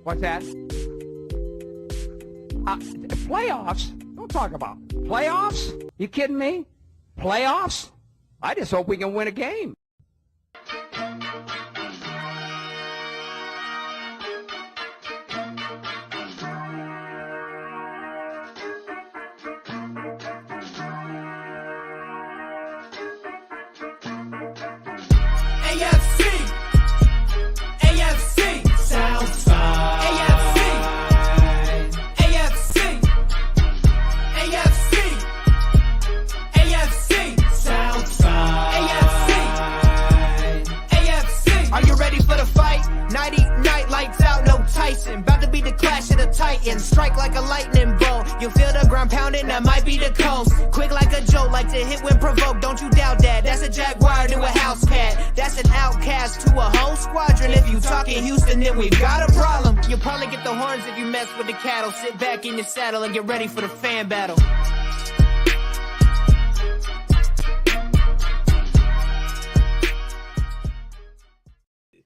What's that? Playoffs? Don't talk about playoffs. You kidding me? Playoffs? I just hope we can win a game. Strike like a lightning bolt. You feel the ground pounding, that might be the Colts. Quick like a joke, like to hit when provoked. Don't you doubt that. That's a Jaguar to a house cat. That's an outcast to a whole squadron. If you talking Houston, then we've got a problem. You'll probably get the horns if you mess with the cattle. Sit back in your saddle and get ready for the fan battle.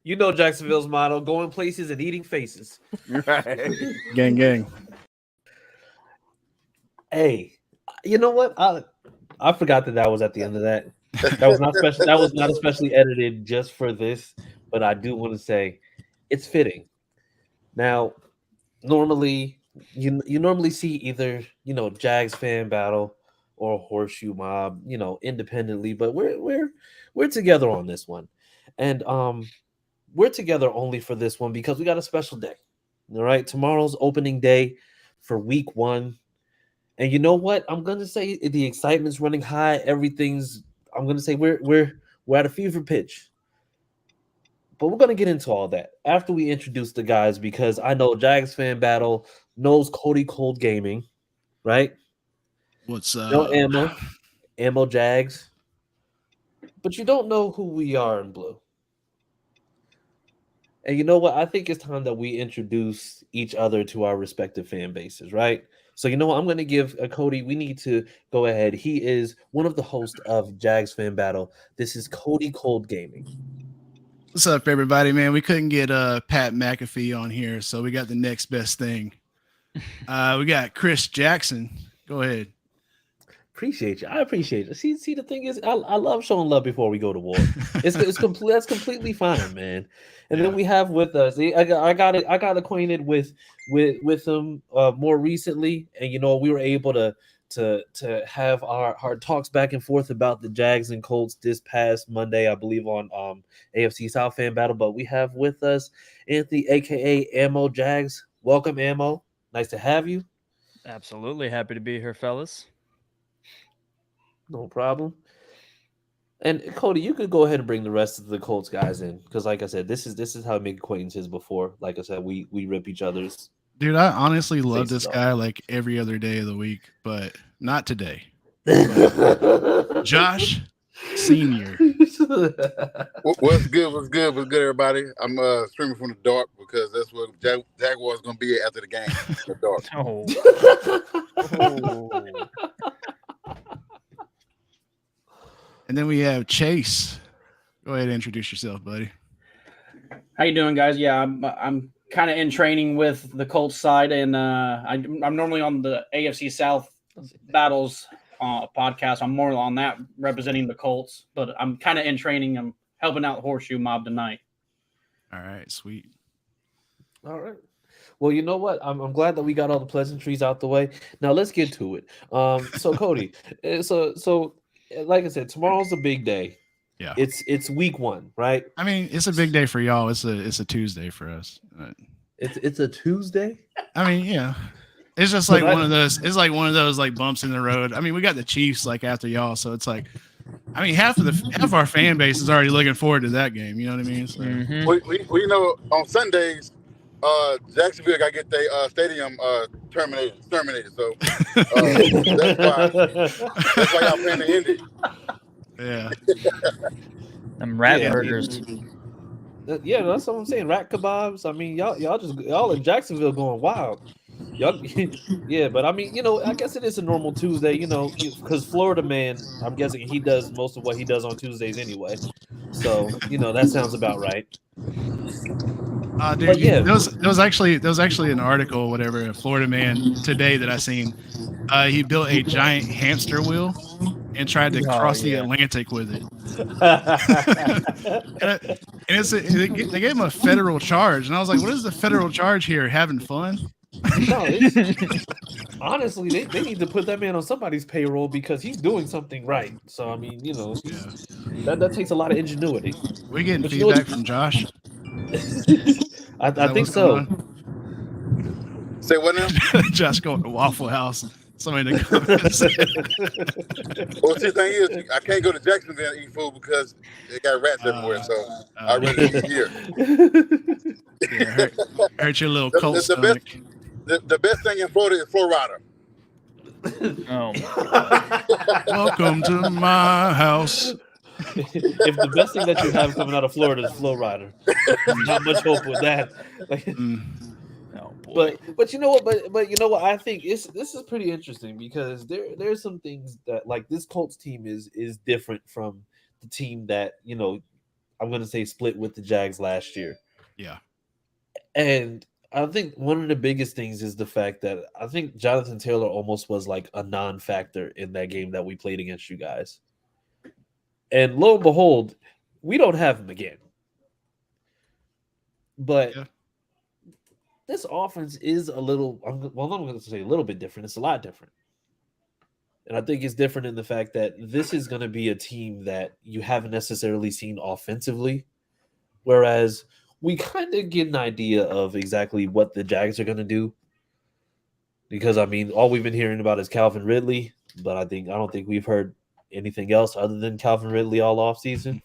You know Jacksonville's motto: going places and eating faces. Right. Gang. Hey, you know what? I forgot that was at the end of that. That was not special. That was not especially edited just for this. But I do want to say it's fitting. Now, normally you normally see either Jags fan battle or horseshoe mob, independently. But we're together on this one, and we're together only for this one because we got a special day. All right, tomorrow's opening day for week 1. And you know what? I'm gonna say the excitement's running high. I'm gonna say we're at a fever pitch. But we're gonna get into all that after we introduce the guys, because I know Jags fan battle knows Cody Cold Gaming, right? What's up? No ammo Jags. But you don't know who we are in blue. And you know what? I think it's time that we introduce each other to our respective fan bases, right? So you know what? I'm going to give Cody. We need to go ahead. He is one of the hosts of Jags Fan Battle. This is Cody Cold Gaming. What's up, everybody, man? We couldn't get Pat McAfee on here, so we got the next best thing. We got Chris Jackson. Go ahead. Appreciate you. I appreciate it. See, the thing is, I love showing love before we go to war. That's completely fine, man. And then we have with us. I got acquainted with him more recently, and we were able to have our talks back and forth about the Jags and Colts this past Monday, I believe, on AFC South Fan Battle. But we have with us Anthony, aka Ammo Jags. Welcome, Ammo. Nice to have you. Absolutely happy to be here, fellas. No problem. And Cody, you could go ahead and bring the rest of the Colts guys in, because, like I said, this is how we make acquaintances before. Like I said, we rip each other's. Dude, I honestly love this off. guy like every other day of the week, but not today. Josh Senior. What's good, everybody? I'm streaming from the dark because that's what Jaguars gonna be after the game. The dark. Oh. And then we have Chase. Go ahead and introduce yourself, buddy. How you doing, guys? Yeah, I'm kind of in training with the Colts side, and I'm normally on the AFC South Battles podcast. I'm more on that, representing the Colts, but I'm kind of in training. I'm helping out the Horseshoe Mob tonight. All right, sweet. All right. Well, you know what? I'm glad that we got all the pleasantries out the way. Now let's get to it. So Cody, so like I said, tomorrow's a big day. Yeah, it's week 1, right? I mean, it's a big day for y'all. It's a Tuesday for us. It's a Tuesday. I mean, yeah, it's just like one of those. It's like one of those like bumps in the road. I mean, we got the Chiefs like after y'all, so it's like, I mean, half our fan base is already looking forward to that game. You know what I mean? So, We on Sundays, Jacksonville got to get their stadium terminated. So that's why y'all playing the Indy. Yeah. Them rat burgers. Yeah, that's what I'm saying. Rat kebabs. I mean, y'all in Jacksonville going wild. Y'all, yeah, but I mean, I guess it is a normal Tuesday, because Florida man, I'm guessing he does most of what he does on Tuesdays anyway. So, that sounds about right. Dude, But yeah. there was actually an article, or whatever, a Florida man today that I seen. He built a giant hamster wheel and tried to cross the Atlantic with it. They gave him a federal charge, and I was like, "What is the federal charge here? Having fun?" No, honestly, they need to put that man on somebody's payroll because he's doing something right. So I mean, that takes a lot of ingenuity. We getting feedback from Josh. I think so. Say what now? Josh going to Waffle House. Somebody in the comments. Well, see, the thing is, I can't go to Jacksonville and eat food because they got rats everywhere. So I'd rather eat here. Yeah, hurt your little Colts stomach. The best thing in Florida is Florida. Oh, Welcome to my house. If the best thing that you have coming out of Florida is Flow Rider, not much hope with that. oh boy. But you know what? But you know what? I think this is pretty interesting because there's some things that like this Colts team is different from the team that I'm going to say split with the Jags last year. Yeah, and I think one of the biggest things is the fact that I think Jonathan Taylor almost was like a non-factor in that game that we played against you guys. And lo and behold, we don't have him again. But this offense is a little, I'm going to say a little bit different. It's a lot different. And I think it's different in the fact that this is going to be a team that you haven't necessarily seen offensively. Whereas we kind of get an idea of exactly what the Jags are going to do. Because, I mean, all we've been hearing about is Calvin Ridley. But I don't think we've heard anything else other than Calvin Ridley all offseason.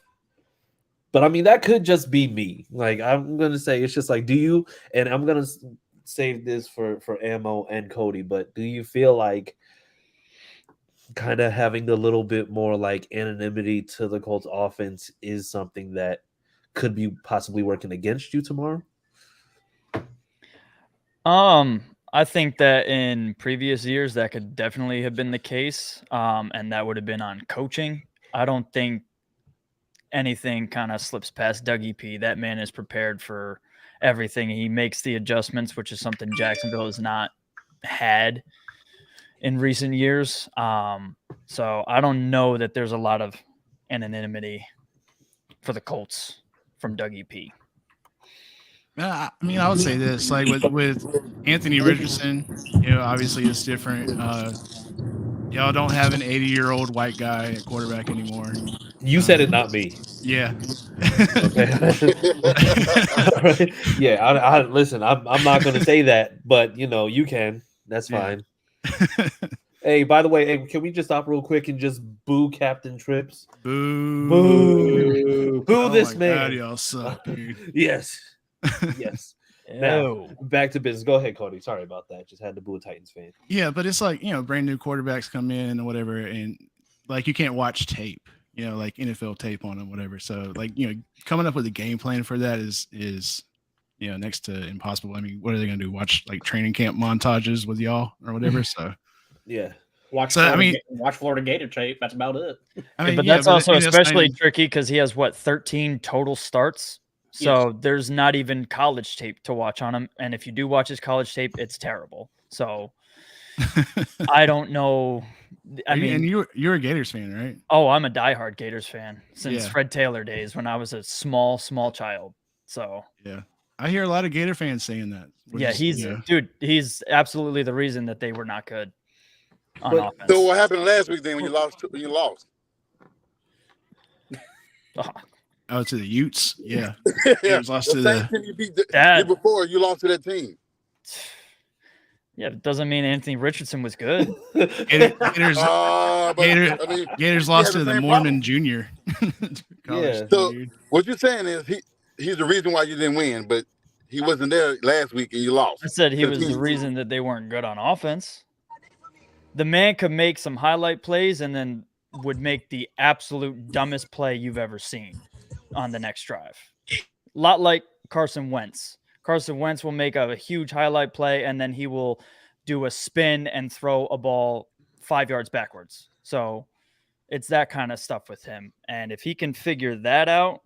But, I mean, that could just be me. Like, I'm going to say it's just like, do you – and I'm going to save this for Ammo and Cody. But do you feel like kind of having a little bit more, like, anonymity to the Colts offense is something that could be possibly working against you tomorrow? I think that in previous years that could definitely have been the case, and that would have been on coaching. I don't think anything kind of slips past Dougie P. That man is prepared for everything. He makes the adjustments, which is something Jacksonville has not had in recent years. So I don't know that there's a lot of anonymity for the Colts from Dougie P. I mean, I would say this, like with Anthony Richardson, obviously it's different. Y'all don't have an 80-year-old white guy at quarterback anymore. You said it, not me. Yeah. Okay. Right. Yeah. I listen. I'm not going to say that, but you can. That's fine. Hey, by the way, can we just stop real quick and just boo Captain Trips? Boo. Boo this man. God, y'all suck, dude. Yes. Yes. Now, back to business. Go ahead, Cody. Sorry about that. Just had to boo a Titans fan. Yeah, but it's like, brand new quarterbacks come in or whatever, and like you can't watch tape, like NFL tape on them, whatever. So like, coming up with a game plan for that is next to impossible. I mean, what are they going to do? Watch like training camp montages with y'all or whatever? So yeah. Watch Florida Gator tape. That's about it. I mean, but that's also especially tricky because he has 13 total starts. So there's not even college tape to watch on him. And if you do watch his college tape, it's terrible. So I don't know. I mean, and you're a Gators fan, right? Oh, I'm a diehard Gators fan since Fred Taylor days when I was a small child. So yeah, I hear a lot of Gator fans saying that. He's absolutely the reason that they were not good on offense. So what happened last week then when you lost? Oh, to the Utes? Yeah. Lost to the team you beat the year before. You lost to that team. Yeah, it doesn't mean Anthony Richardson was good. Gators lost to the Mormon Junior. So what you're saying is he's the reason why you didn't win, but he wasn't there last week and you lost. I said he was the reason that they weren't good on offense. The man could make some highlight plays and then would make the absolute dumbest play you've ever seen on the next drive. A lot like Carson Wentz. Carson Wentz will make a huge highlight play, and then he will do a spin and throw a ball 5 yards backwards. So it's that kind of stuff with him. And if he can figure that out,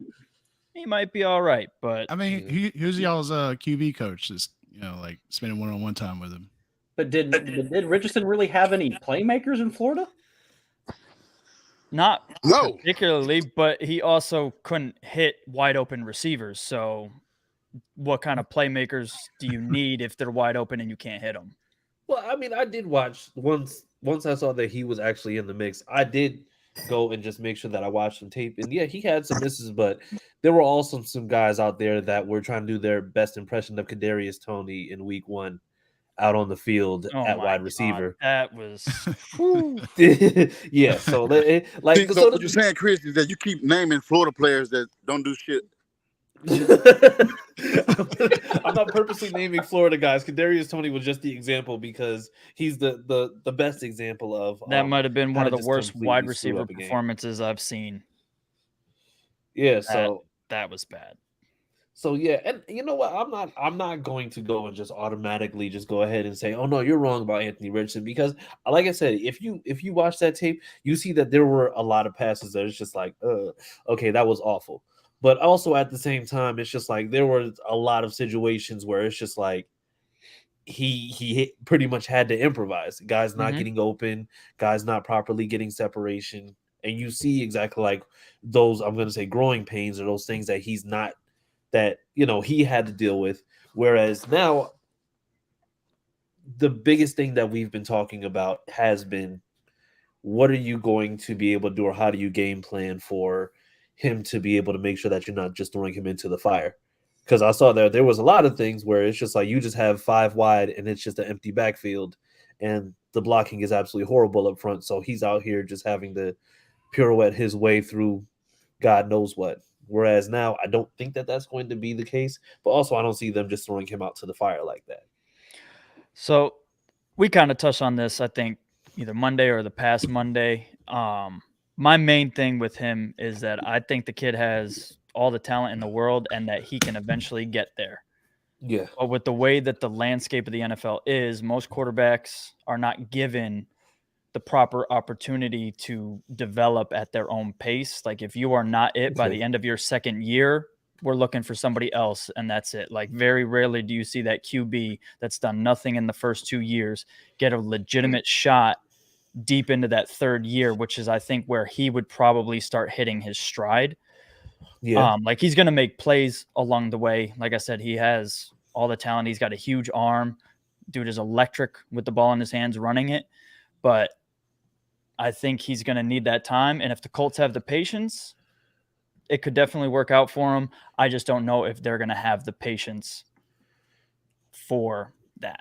he might be all right. But I mean, who's y'all's QB coach? That's like spending one-on-one time with him. But did Richardson really have any playmakers in Florida? not No. particularly, but he also couldn't hit wide open receivers. So what kind of playmakers do you need if they're wide open and you can't hit them? Well, I mean, I did watch once I saw that he was actually in the mix. I did go and just make sure that I watched some tape. And yeah, he had some misses, but there were also some guys out there that were trying to do their best impression of Kadarius Toney in week 1 out on the field at wide receiver. That was yeah. So like, so what you're saying, Chris, is that you keep naming Florida players that don't do shit. I'm not purposely naming Florida guys. Kadarius Toney was just the example because he's the best example of that might have been one of the worst wide completely receiver performances I've seen. Yeah, so that was bad. So yeah, and you know what? I'm not going to go and just automatically just go ahead and say, "Oh no, you're wrong about Anthony Richardson," because like I said, if you watch that tape, you see that there were a lot of passes that it's just like, okay, that was awful. But also at the same time, it's just like there were a lot of situations where it's just like he pretty much had to improvise. Guys not getting open, guys not properly getting separation, and you see exactly like those, I'm going to say, growing pains or those things that he's not, that he had to deal with. Whereas now, the biggest thing that we've been talking about has been, what are you going to be able to do, or how do you game plan for him to be able to make sure that you're not just throwing him into the fire? Because I saw there was a lot of things where it's just like you just have 5 wide and it's just an empty backfield, and the blocking is absolutely horrible up front. So he's out here just having to pirouette his way through God knows what. Whereas now, I don't think that that's going to be the case. But also, I don't see them just throwing him out to the fire like that. So we kind of touched on this, I think, either Monday or the past Monday. My main thing with him is that I think the kid has all the talent in the world and that he can eventually get there. Yeah. But with the way that the landscape of the NFL is, most quarterbacks are not given the proper opportunity to develop at their own pace. Like if you are not it by the end of your second year, we're looking for somebody else, and that's it. Like very rarely do you see that QB that's done nothing in the first 2 years get a legitimate shot deep into that third year, which is, I think, where he would probably start hitting his stride. Yeah. Like he's going to make plays along the way. Like I said, he has all the talent. He's got a huge arm. Dude is electric with the ball in his hands running it. But I think he's going to need that time. And if the Colts have the patience, it could definitely work out for him. I just don't know if they're going to have the patience for that.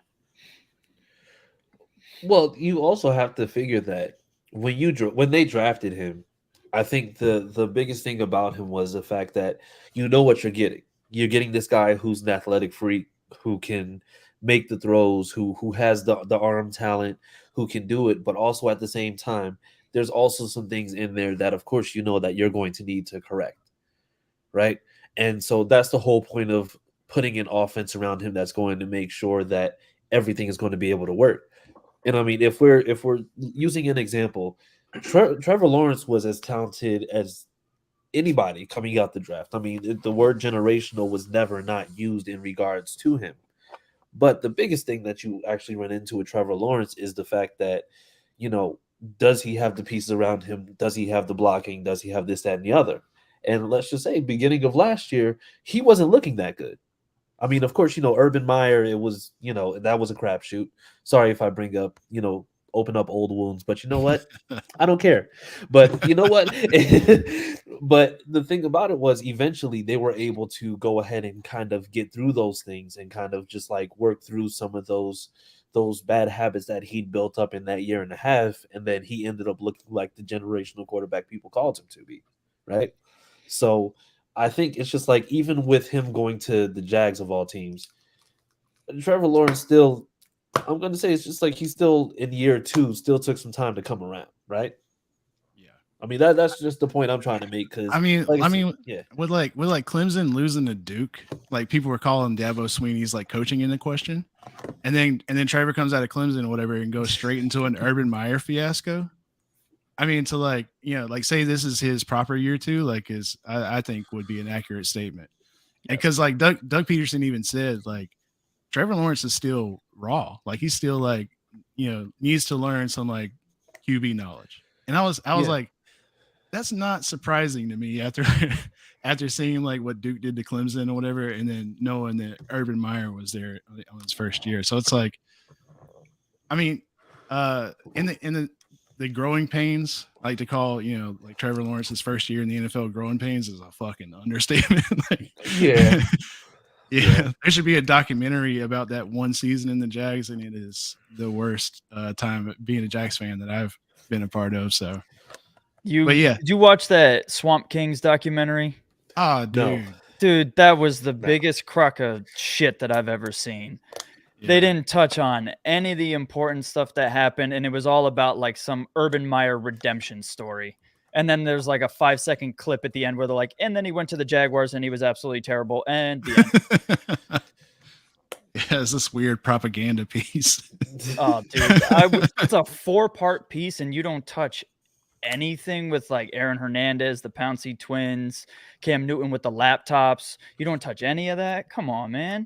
Well, you also have to figure that when they drafted him, I think the biggest thing about him was the fact that you know what you're getting. You're getting this guy who's an athletic freak, who can make the throws, who has the arm talent, who can do it. But also at the same time, there's also some things in there that, of course, that you're going to need to correct, right? And so that's the whole point of putting an offense around him that's going to make sure that everything is going to be able to work. And I mean, if we're using an example, Trevor Lawrence was as talented as anybody coming out the draft. I mean, the word generational was never not used in regards to him. But the biggest thing that you actually run into with Trevor Lawrence is the fact that, does he have the pieces around him? Does he have the blocking? Does he have this, that, and the other? And let's just say, beginning of last year, he wasn't looking that good. I mean, of course, Urban Meyer, it was, that was a crapshoot. Sorry if I bring up, open up old wounds, but you know what? I don't care. But you know what? But the thing about it was, eventually they were able to go ahead and kind of get through those things and kind of just like work through some of those bad habits that he'd built up in that year and a half. And then he ended up looking like the generational quarterback people called him to be, right? So I think it's just like, even with him going to the Jags of all teams, Trevor Lawrence still, I'm going to say, it's just like he's still in year 2, still took some time to come around, right? Yeah. I mean, that's just the point I'm trying to make. Because yeah, with Clemson losing to Duke, like people were calling Dabo Swinney's like coaching into question, and then Trevor comes out of Clemson or whatever and goes straight into an Urban Meyer fiasco. I mean, to like, like say this is his proper year too, like I think would be an accurate statement. And because like Doug Peterson even said, like, Trevor Lawrence is still raw. Like he's still like, needs to learn some like QB knowledge. And I was like, that's not surprising to me after after seeing like what Duke did to Clemson or whatever, and then knowing that Urban Meyer was there on his first year. So it's like, I mean, in the growing pains, like to call, like Trevor Lawrence's first year in the NFL growing pains is a fucking understatement. Like, Yeah. Yeah, there should be a documentary about that one season in the Jags, and it is the worst time being a Jags fan that I've been a part of. So, did you watch that Swamp Kings documentary? Oh, dude, dude, that was the biggest crock of shit that I've ever seen. Yeah. They didn't touch on any of the important stuff that happened, and it was all about like some Urban Meyer redemption story. And then there's like a 5-second clip at the end where they're like, and then he went to the Jaguars and he was absolutely terrible. And the end. Yeah, it's this weird propaganda piece. Oh, dude. It's a 4-part piece, and you don't touch anything with like Aaron Hernandez, the Pouncey twins, Cam Newton with the laptops. You don't touch any of that? Come on, man.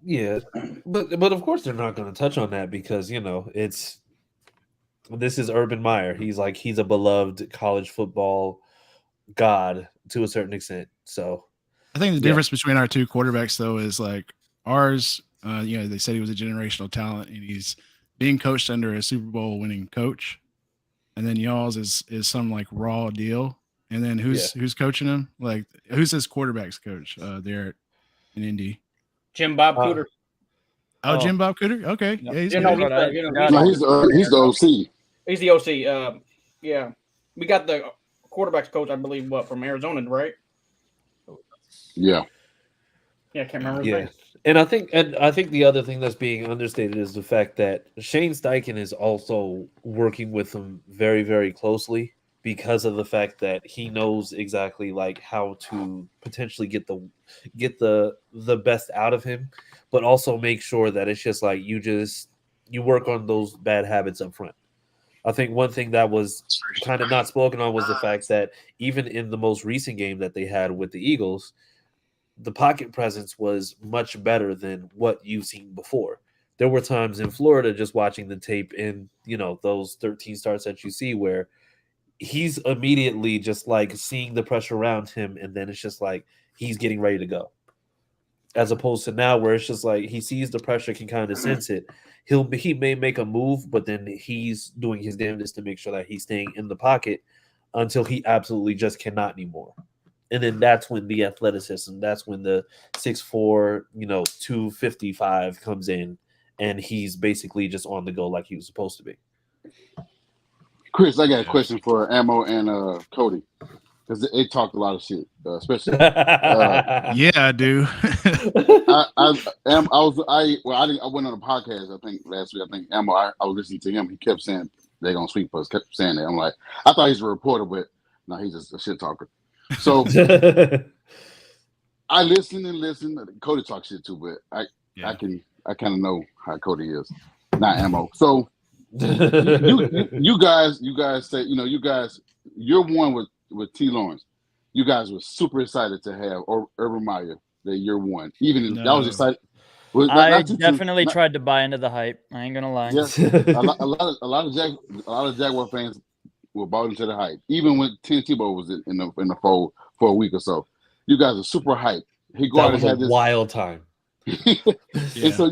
Yeah. But of course they're not going to touch on that because, this is Urban Meyer. He's a beloved college football god to a certain extent. So I think the difference between our two quarterbacks, though, is like ours, they said he was a generational talent and he's being coached under a Super Bowl winning coach. And then y'all's is some like raw deal. And then who's coaching him? Like, who's his quarterback's coach there in Indy? Jim Bob Cooter. Oh, Jim Bob Cooter? Okay. No. Yeah, he's he's the OC. He's the OC. Yeah. We got the quarterback's coach, I believe, from Arizona, right? Yeah. Yeah, I can't remember his name. And I think the other thing that's being understated is the fact that Shane Steichen is also working with him very, very closely because of the fact that he knows exactly like how to potentially get the best out of him, but also make sure that it's just like you work on those bad habits up front. I think one thing that was kind of not spoken on was the fact that even in the most recent game that they had with the Eagles, the pocket presence was much better than what you've seen before. There were times in Florida just watching the tape in, those 13 starts that you see where he's immediately just like seeing the pressure around him and then it's just like he's getting ready to go. As opposed to now where it's just like he sees the pressure, can kind of sense it. He may make a move, but then he's doing his damnedest to make sure that he's staying in the pocket until he absolutely just cannot anymore. And then that's when the athleticism, that's when the 6'4", 255 comes in, and he's basically just on the go like he was supposed to be. Chris, I got a question for Ammo and Cody because they talked a lot of shit, especially. Yeah, I do. I went on a podcast I think last week. I think Ammo. I was listening to him. He kept saying they're gonna sweep us. Kept saying that. I'm like, I thought he's a reporter, but no, he's just a shit talker. So I listened and listened. Cody talks shit too, but I kind of know how Cody is, not Ammo. So you guys say you're one with T. Lawrence. You guys were super excited to have Urban Meyer that year one. Even I was excited. I definitely tried to buy into the hype. I ain't gonna lie. Yeah, a lot of Jaguar fans were bought into the hype. Even when Tim Tebow was in the fold for a week or so, you guys are super hyped. That was a wild time. And so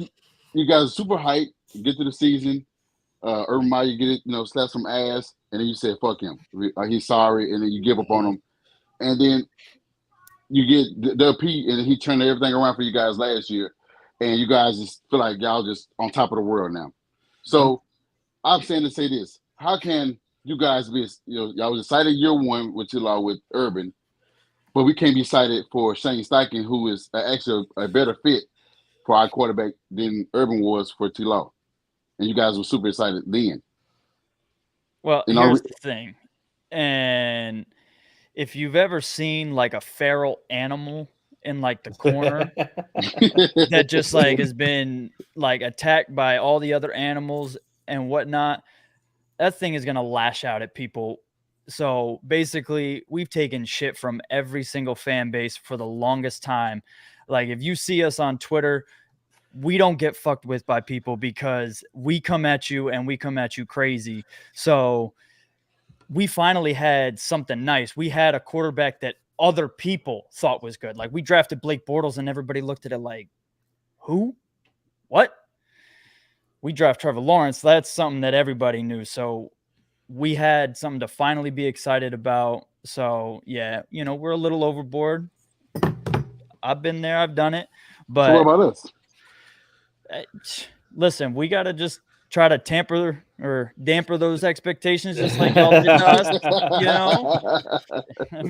you guys are super hyped. Get to the season. Urban Meyer, you get it, slap some ass, and then you say fuck him. He's sorry, and then you give up on him, and then you get the P, and he turned everything around for you guys last year, and you guys just feel like y'all just on top of the world now. So I'm saying to say this: how can you guys be, y'all was excited year one with with Urban, but we can't be excited for Shane Steichen, who is actually a better fit for our quarterback than Urban was for T-Law. And you guys were super excited then. Well, here's the thing. And if you've ever seen like a feral animal in like the corner that just like has been like attacked by all the other animals and whatnot, that thing is going to lash out at people. So basically, we've taken shit from every single fan base for the longest time. Like, if you see us on Twitter, we don't get fucked with by people because we come at you and we come at you crazy. So we finally had something nice. We had a quarterback that other people thought was good. Like, we drafted Blake Bortles and everybody looked at it like, who? What? We draft Trevor Lawrence. That's something that everybody knew. So we had something to finally be excited about. So yeah, we're a little overboard. I've been there. I've done it. But so what about us? Listen, we got to just try to tamper or damper those expectations just like y'all did to us,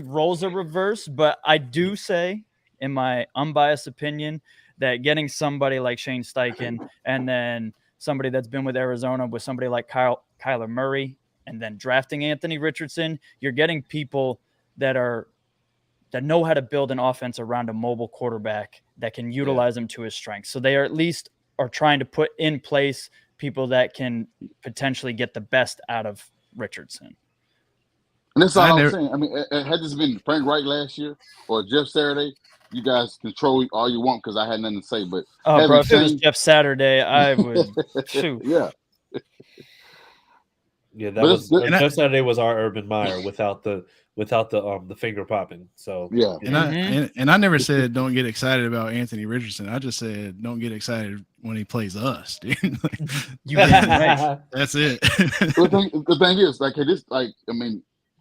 Roles are reversed. But I do say, in my unbiased opinion, that getting somebody like Shane Steichen and then somebody that's been with Arizona with somebody like Kyler Murray and then drafting Anthony Richardson, you're getting people that know how to build an offense around a mobile quarterback that can utilize him to his strengths. So they are at least trying to put in place people that can potentially get the best out of Richardson. And that's all I'm saying. I mean, had this been Frank Wright last year or Jeff Saturday, you guys control all you want because I had nothing to say. But bro, if it was Jeff Saturday, I would shoot. Yeah. Yeah, Jeff Saturday was our Urban Meyer without the finger popping. So yeah, and I never said don't get excited about Anthony Richardson. I just said don't get excited when he plays us, dude. You right. That's it. The thing is,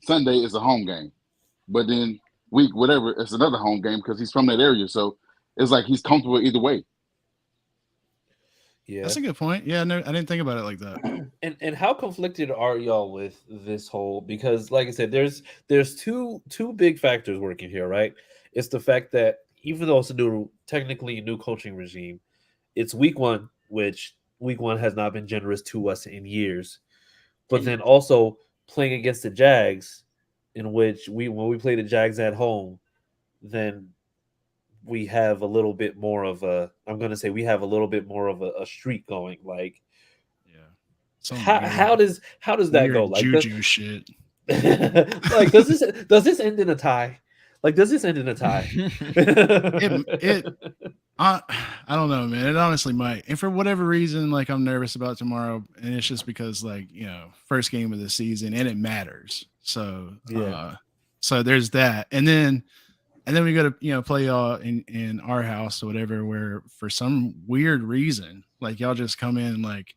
Sunday is a home game, but then week whatever it's another home game because he's from that area. So it's like he's comfortable either way. Yeah, that's a good point. Yeah, no, I didn't think about it like that. And how conflicted are y'all with this whole? Because, like I said, there's two big factors working here, right? It's the fact that even though it's technically a new coaching regime, it's week one, which week one has not been generous to us in years. But then also playing against the Jags, in which when we play the Jags at home, then we have a little bit more of a streak going. Like, how does that go? Like juju shit. Like, does this end in a tie? Like, does this end in a tie? I don't know, man. It honestly might. And for whatever reason, like, I'm nervous about tomorrow, and it's just because, like, first game of the season, and it matters. So so there's that, and then we go to play y'all in our house or whatever, where for some weird reason, like, y'all just come in like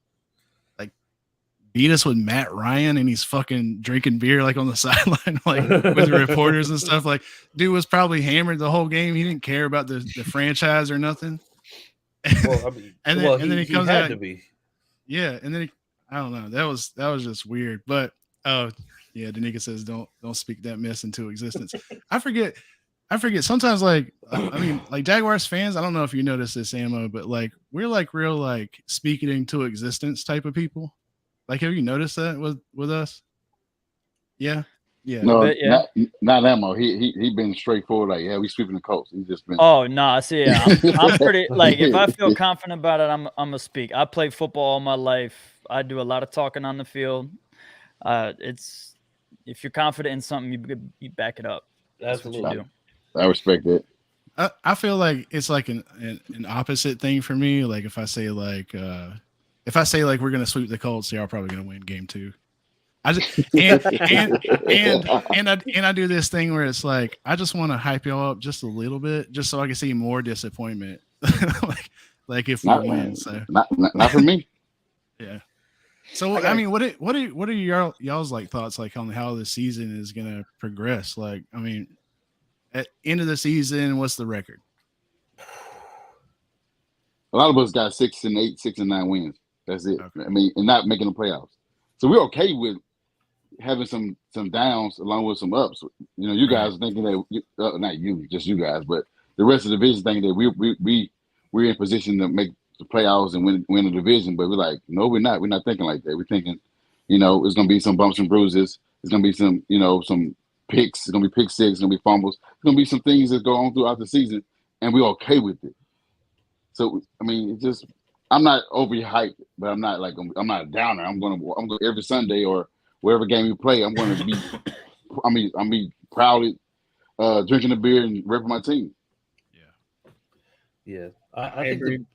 beat us with Matt Ryan, and he's fucking drinking beer like on the sideline, like with the reporters and stuff. Like, dude was probably hammered the whole game. He didn't care about the franchise or nothing. Well, I mean, and then he comes out to be. Yeah, and then I don't know. That was just weird. But yeah, Danica says don't speak that mess into existence. I forget. Sometimes, like, I mean, like, Jaguars fans, I don't know if you notice this, Ammo, but like, we're like real, like, speak it into existence type of people. Like, have you noticed that with us? Yeah. No, yeah. not Ammo. He been straightforward. Like, yeah, we sweeping the Colts. He's just been. Oh no, see, I'm pretty, like, if I feel confident about it, I'm gonna speak. I played football all my life. I do a lot of talking on the field. It's, if you're confident in something, you back it up. That's what you do. I respect it. I feel like it's like an opposite thing for me. Like, if I say like we're gonna sweep the Colts, y'all are probably gonna win game 2. I just and I do this thing where it's like I just want to hype y'all up just a little bit, just so I can see more disappointment. like if we win. So not for me. Yeah. So I mean, what are y'all's like thoughts like on how the season is gonna progress? Like, I mean, at end of the season, what's the record? A lot of us got 6 and 8, 6 and 9 wins. That's it. Okay. I mean, and not making the playoffs. So we're okay with having some downs along with some ups. You guys thinking that not you, just you guys, but the rest of the division thinking that we're in position to make the playoffs and win the division. But we're like, no, we're not. We're not thinking like that. We're thinking, it's gonna be some bumps and bruises. It's gonna be some, some picks. It's gonna be pick six. It's gonna be fumbles. It's gonna be some things that go on throughout the season, and we're okay with it. So I mean, it's just I'm not overly hyped, but I'm not like I'm not a downer. I'm going every Sunday or wherever game we play. I'm going to be. I'm be proudly drinking a beer and repping my team. Yeah, I think agree.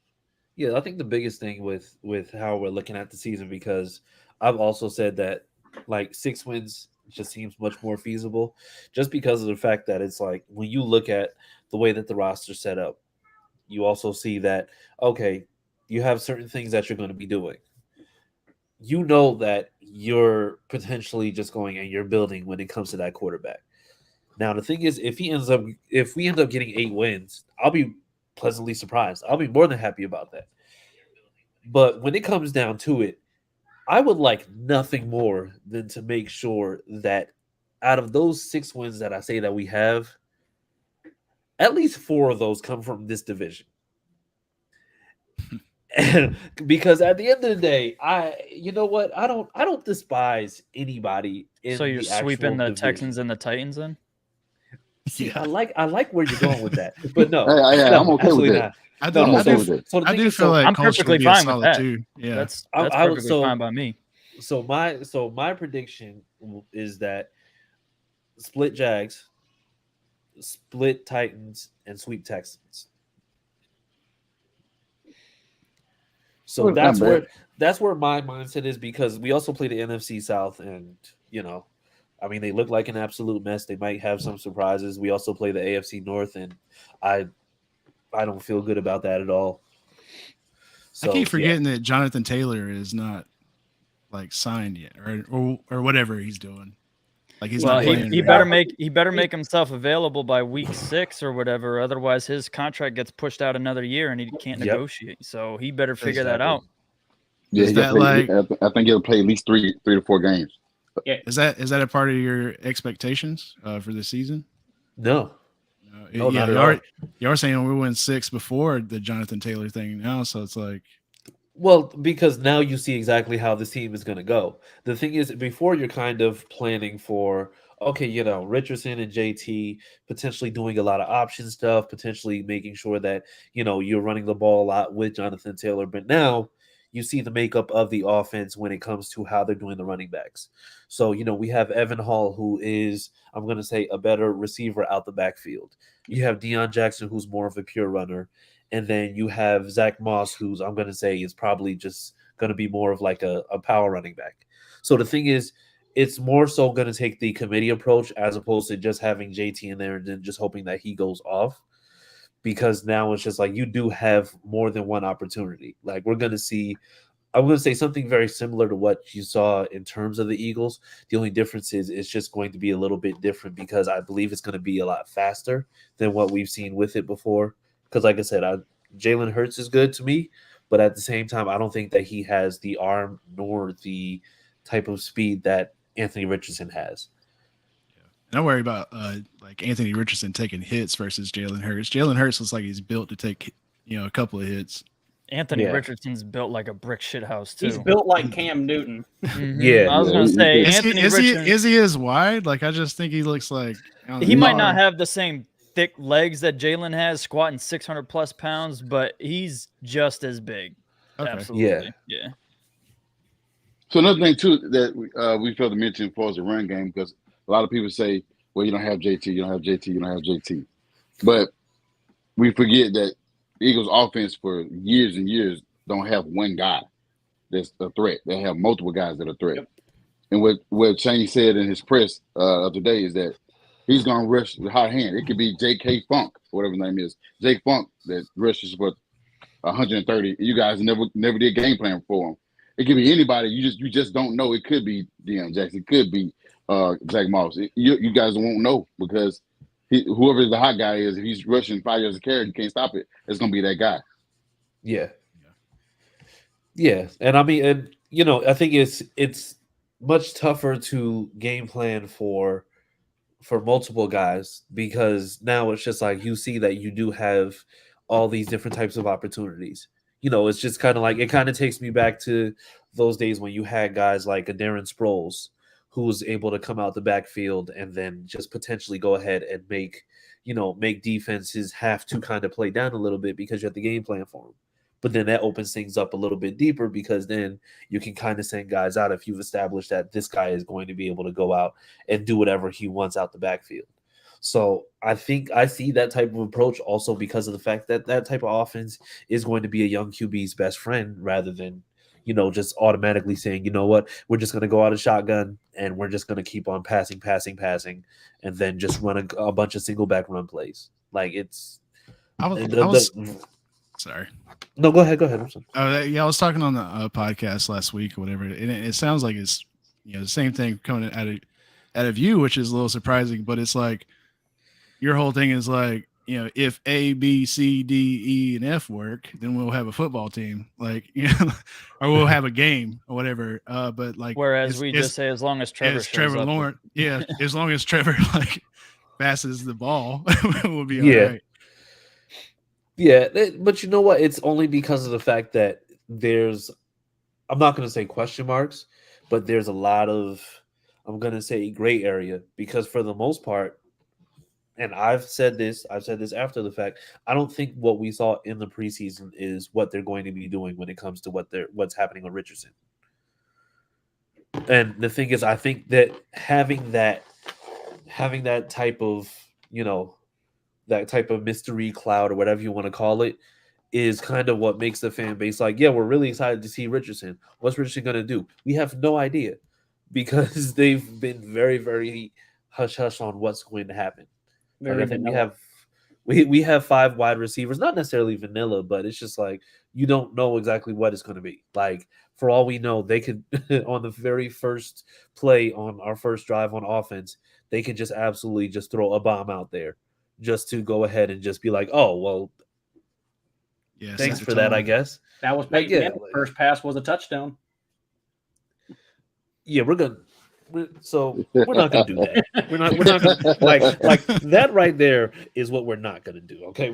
I think the biggest thing with how we're looking at the season, because I've also said that like 6 wins just seems much more feasible, just because of the fact that it's like when you look at the way that the roster's set up, you also see that okay, you have certain things that you're going to be doing. You know that you're potentially just going and you're building when it comes to that quarterback. Now the thing is, if we end up getting 8 wins, I'll be pleasantly surprised. I'll be more than happy about that. But when it comes down to it, I would like nothing more than to make sure that out of those 6 wins that I say that we have, at least 4 of those come from this division. And because at the end of the day, you know what? I don't despise anybody in So you're the actual sweeping the division. Texans and the Titans in? See, I like where you're going with that, but no, Hey, no, I'm okay with absolutely that. not. I'm No, okay with it. so the I thing do is, feel so like I'm Colts would perfectly be fine a with solid that. too. Yeah, That's I would perfectly so fine by me. so my prediction is that split Jags, split Titans, and sweep Texans. So Well, not bad. that's where my mindset is, because we also play the NFC South, and I mean, they look like an absolute mess. They might have some surprises. We also play the AFC North, and I I don't feel good about that at all. I So keep yeah, forgetting that Jonathan Taylor is not like signed yet, or whatever he's doing. Like he's Well, not he, playing. he Right better now. make himself available by week 6 or whatever. Otherwise, his contract gets pushed out another year and he can't yep, negotiate. So he better figure that exactly. out. Yeah, Is that like I think he'll play at least three to 4 games. is that a part of your expectations for the season? No, no, Yeah, not at all. you are saying we went 6 before the Jonathan Taylor thing now, so it's like Well, because now you see exactly how this team is going to go. The thing is, before you're kind of planning for, okay, Richardson and JT potentially doing a lot of option stuff, potentially making sure that, you're running the ball a lot with Jonathan Taylor. But now you see the makeup of the offense when it comes to how they're doing the running backs. So, we have Evan Hall, who is, I'm going to say, a better receiver out the backfield. You have Deion Jackson, who's more of a pure runner. And then you have Zach Moss, who's I'm going to say is probably just going to be more of like a power running back. So the thing is, it's more so going to take the committee approach as opposed to just having JT in there and then just hoping that he goes off. Because now it's just like you do have more than one opportunity. Like I'm going to say something very similar to what you saw in terms of the Eagles. The only difference is it's just going to be a little bit different because I believe it's going to be a lot faster than what we've seen with it before. Because, like I said, Jalen Hurts is good to me, but at the same time, I don't think that he has the arm nor the type of speed that Anthony Richardson has. and I worry about like Anthony Richardson taking hits versus Jalen Hurts. Jalen Hurts looks like he's built to take a couple of hits. Anthony Yeah. Richardson's built like a brick shit house too. He's built like Cam Newton. Yeah. I was gonna say Is Anthony he, is, he, Richardson. is he as wide? Like I just think he looks like He might not have the same thick legs that Jalen has, squatting 600 plus pounds, but he's just as big. Okay. Absolutely. Yeah. So another thing too that we failed to mention as far as the run game, because a lot of people say, "Well, you don't have JT, you don't have JT, you don't have JT," but we forget that the Eagles' offense for years and years don't have one guy that's a threat. They have multiple guys that are a threat. Yep. And what Shane said in his press of today is that he's going to rush with hot hand. It could be J.K. Funk, whatever his name is, Jake Funk, that rushes for 130. You guys never did game plan for him. It could be anybody. You just don't know. It could be Deion Jackson. It could be Zach Moss. You guys won't know because whoever the hot guy is, if he's rushing 5 yards of carry, you can't stop it. It's going to be that guy. Yeah. And I mean, and I think it's much tougher to game plan for multiple guys because now it's just like you see that you do have all these different types of opportunities. It's just kind of like it kind of takes me back to those days when you had guys like a Darren Sproles who was able to come out the backfield and then just potentially go ahead and make defenses have to kind of play down a little bit because you have the game plan for them. But then that opens things up a little bit deeper because then you can kind of send guys out if you've established that this guy is going to be able to go out and do whatever he wants out the backfield. So I think I see that type of approach also because of the fact that that type of offense is going to be a young QB's best friend rather than, just automatically saying, you know what, we're just going to go out of shotgun and we're just going to keep on passing, and then just run a bunch of single back run plays. Like Sorry. No, go ahead. I'm sorry. I was talking on the podcast last week or whatever, and it sounds like it's the same thing coming out of you, which is a little surprising. But it's like your whole thing is like, if A, B, C, D, E, and F work, then we'll have a football team, like or we'll have a game or whatever. But like, whereas we just say as long as Trevor Lawrence, as long as Trevor like passes the ball, we'll be all right. Yeah, but you know what? It's only because of the fact that I'm not going to say question marks, but there's a lot of, I'm going to say gray area because for the most part, and I've said this after the fact, I don't think what we saw in the preseason is what they're going to be doing when it comes to what's happening with Richardson. And the thing is, I think that having that type of, that type of mystery cloud or whatever you want to call it is kind of what makes the fan base like, yeah, we're really excited to see Richardson. What's Richardson going to do? We have no idea because they've been very, very hush-hush on what's going to happen. I think we have 5 wide receivers, not necessarily vanilla, but it's just like you don't know exactly what it's going to be. Like, for all we know, they could, on the very first play on our first drive on offense, they could just absolutely just throw a bomb out there. Just to go ahead and just be like, oh, well, thanks for that, I guess. That was the first pass was a touchdown. Yeah, we're not gonna do that. We're not gonna, like that right there is what we're not gonna do. Okay,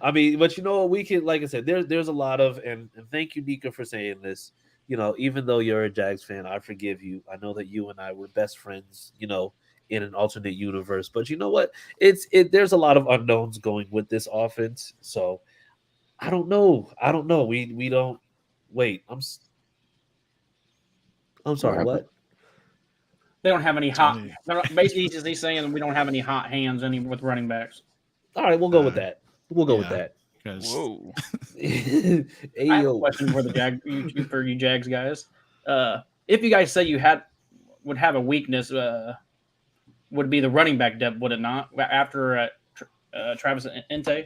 I mean, but we can, like I said, there's a lot of, and thank you, Nika, for saying this. Even though you're a Jags fan, I forgive you. I know that you and I were best friends, in an alternate universe, but you know what? There's a lot of unknowns going with this offense, so I don't know. We don't. Wait, I'm sorry. What? They don't have any hot. Basically, he's saying we don't have any hot hands with running backs. All right, we'll go with that. We'll go with that. Whoa. I have a question for for you Jags guys. If you guys say you would have a weakness, would be the running back depth, would it not? After Travis Ente,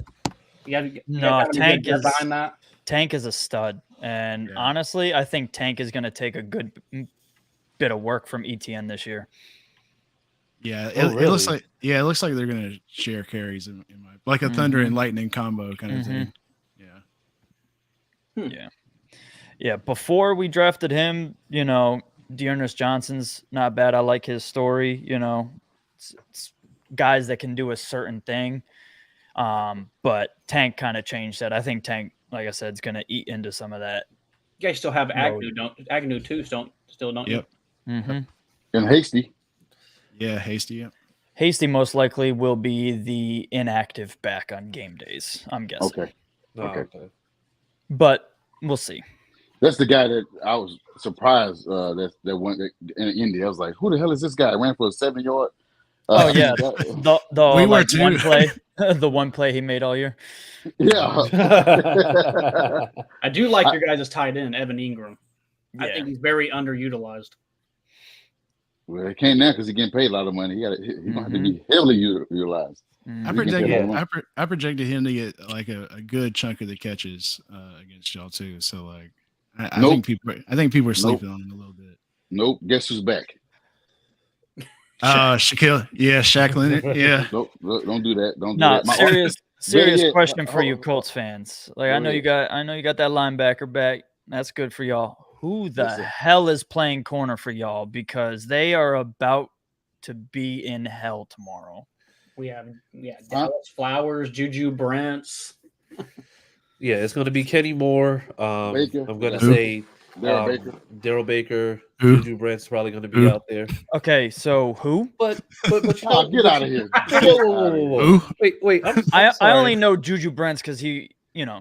Tank is a stud, and honestly, I think Tank is going to take a good bit of work from ETN this year. Yeah, it looks like they're going to share carries in like a thunder and lightning combo kind of thing. Yeah. Before we drafted him, Dearness Johnson's not bad. I like his story. It's guys that can do a certain thing. But Tank kind of changed that. I think Tank, like I said, is going to eat into some of that. You guys still have Agnew too, don't you? Yep. Mm-hmm. And Hasty. Yeah, Hasty. Yep. Hasty most likely will be the inactive back on game days, I'm guessing. Okay. But we'll see. That's the guy that I was surprised that went in India. I was like, who the hell is this guy? Ran for a 7-yard. One play, the one play he made all year. Yeah. I do like your guys' tight end, Evan Ingram. I think he's very underutilized. Well, he can't now because he's getting paid a lot of money. He's going to have to be heavily utilized. I projected him to get like a good chunk of the catches against y'all too. So like, I think people are sleeping on him a little bit. Nope. Guess who's back? Shaquille. Yeah, Shaq Leonard. Yeah. Nope. Don't do that. Don't do that. Serious question for you Colts fans. Like, I know you got that linebacker back. That's good for y'all. Who the hell is playing corner for y'all? Because they are about to be in hell tomorrow. We have Dallas Flowers, Juju Brents. Yeah, it's going to be Kenny Moore. Baker. I'm going to say Daryl Baker. Juju Brent's probably going to be out there. Okay, so who? But get out of here. Whoa. Wait. I only know Juju Brents because he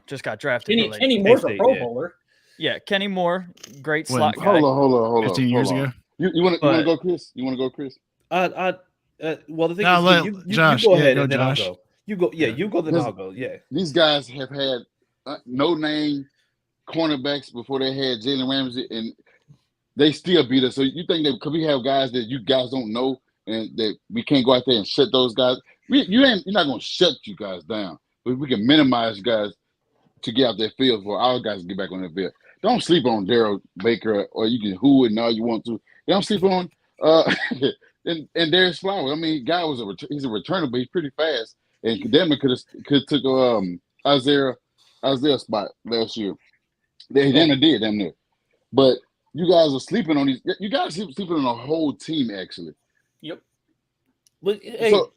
just got drafted. Kenny Moore's a State, Pro yeah. Bowler. Yeah, Kenny Moore, great When- slot guy. Hold on. 15 years hold on. ago. You want to But- go, Chris? You want to go, Chris? Well, the thing No, is, Josh, you go yeah, ahead go, and then Josh. I'll go. You go, yeah. Yeah. You go, then Yes. I'll go. Yeah. These guys have had no name cornerbacks before they had Jalen Ramsey, and they still beat us. So you think that because we have guys that you guys don't know and that we can't go out there and shut those guys? You're not going to shut you guys down, but we can minimize you guys to get out that field for our guys to get back on the field. Don't sleep on Daryl Baker, or you can who and all you want to. Don't sleep on and Darius Flowers. I mean, guy was he's a returner, but he's pretty fast. And Kadema could have took Isaiah spot last year. They did damn near. But you guys are sleeping on these. You guys are sleeping on a whole team actually. Yep. But hey, So-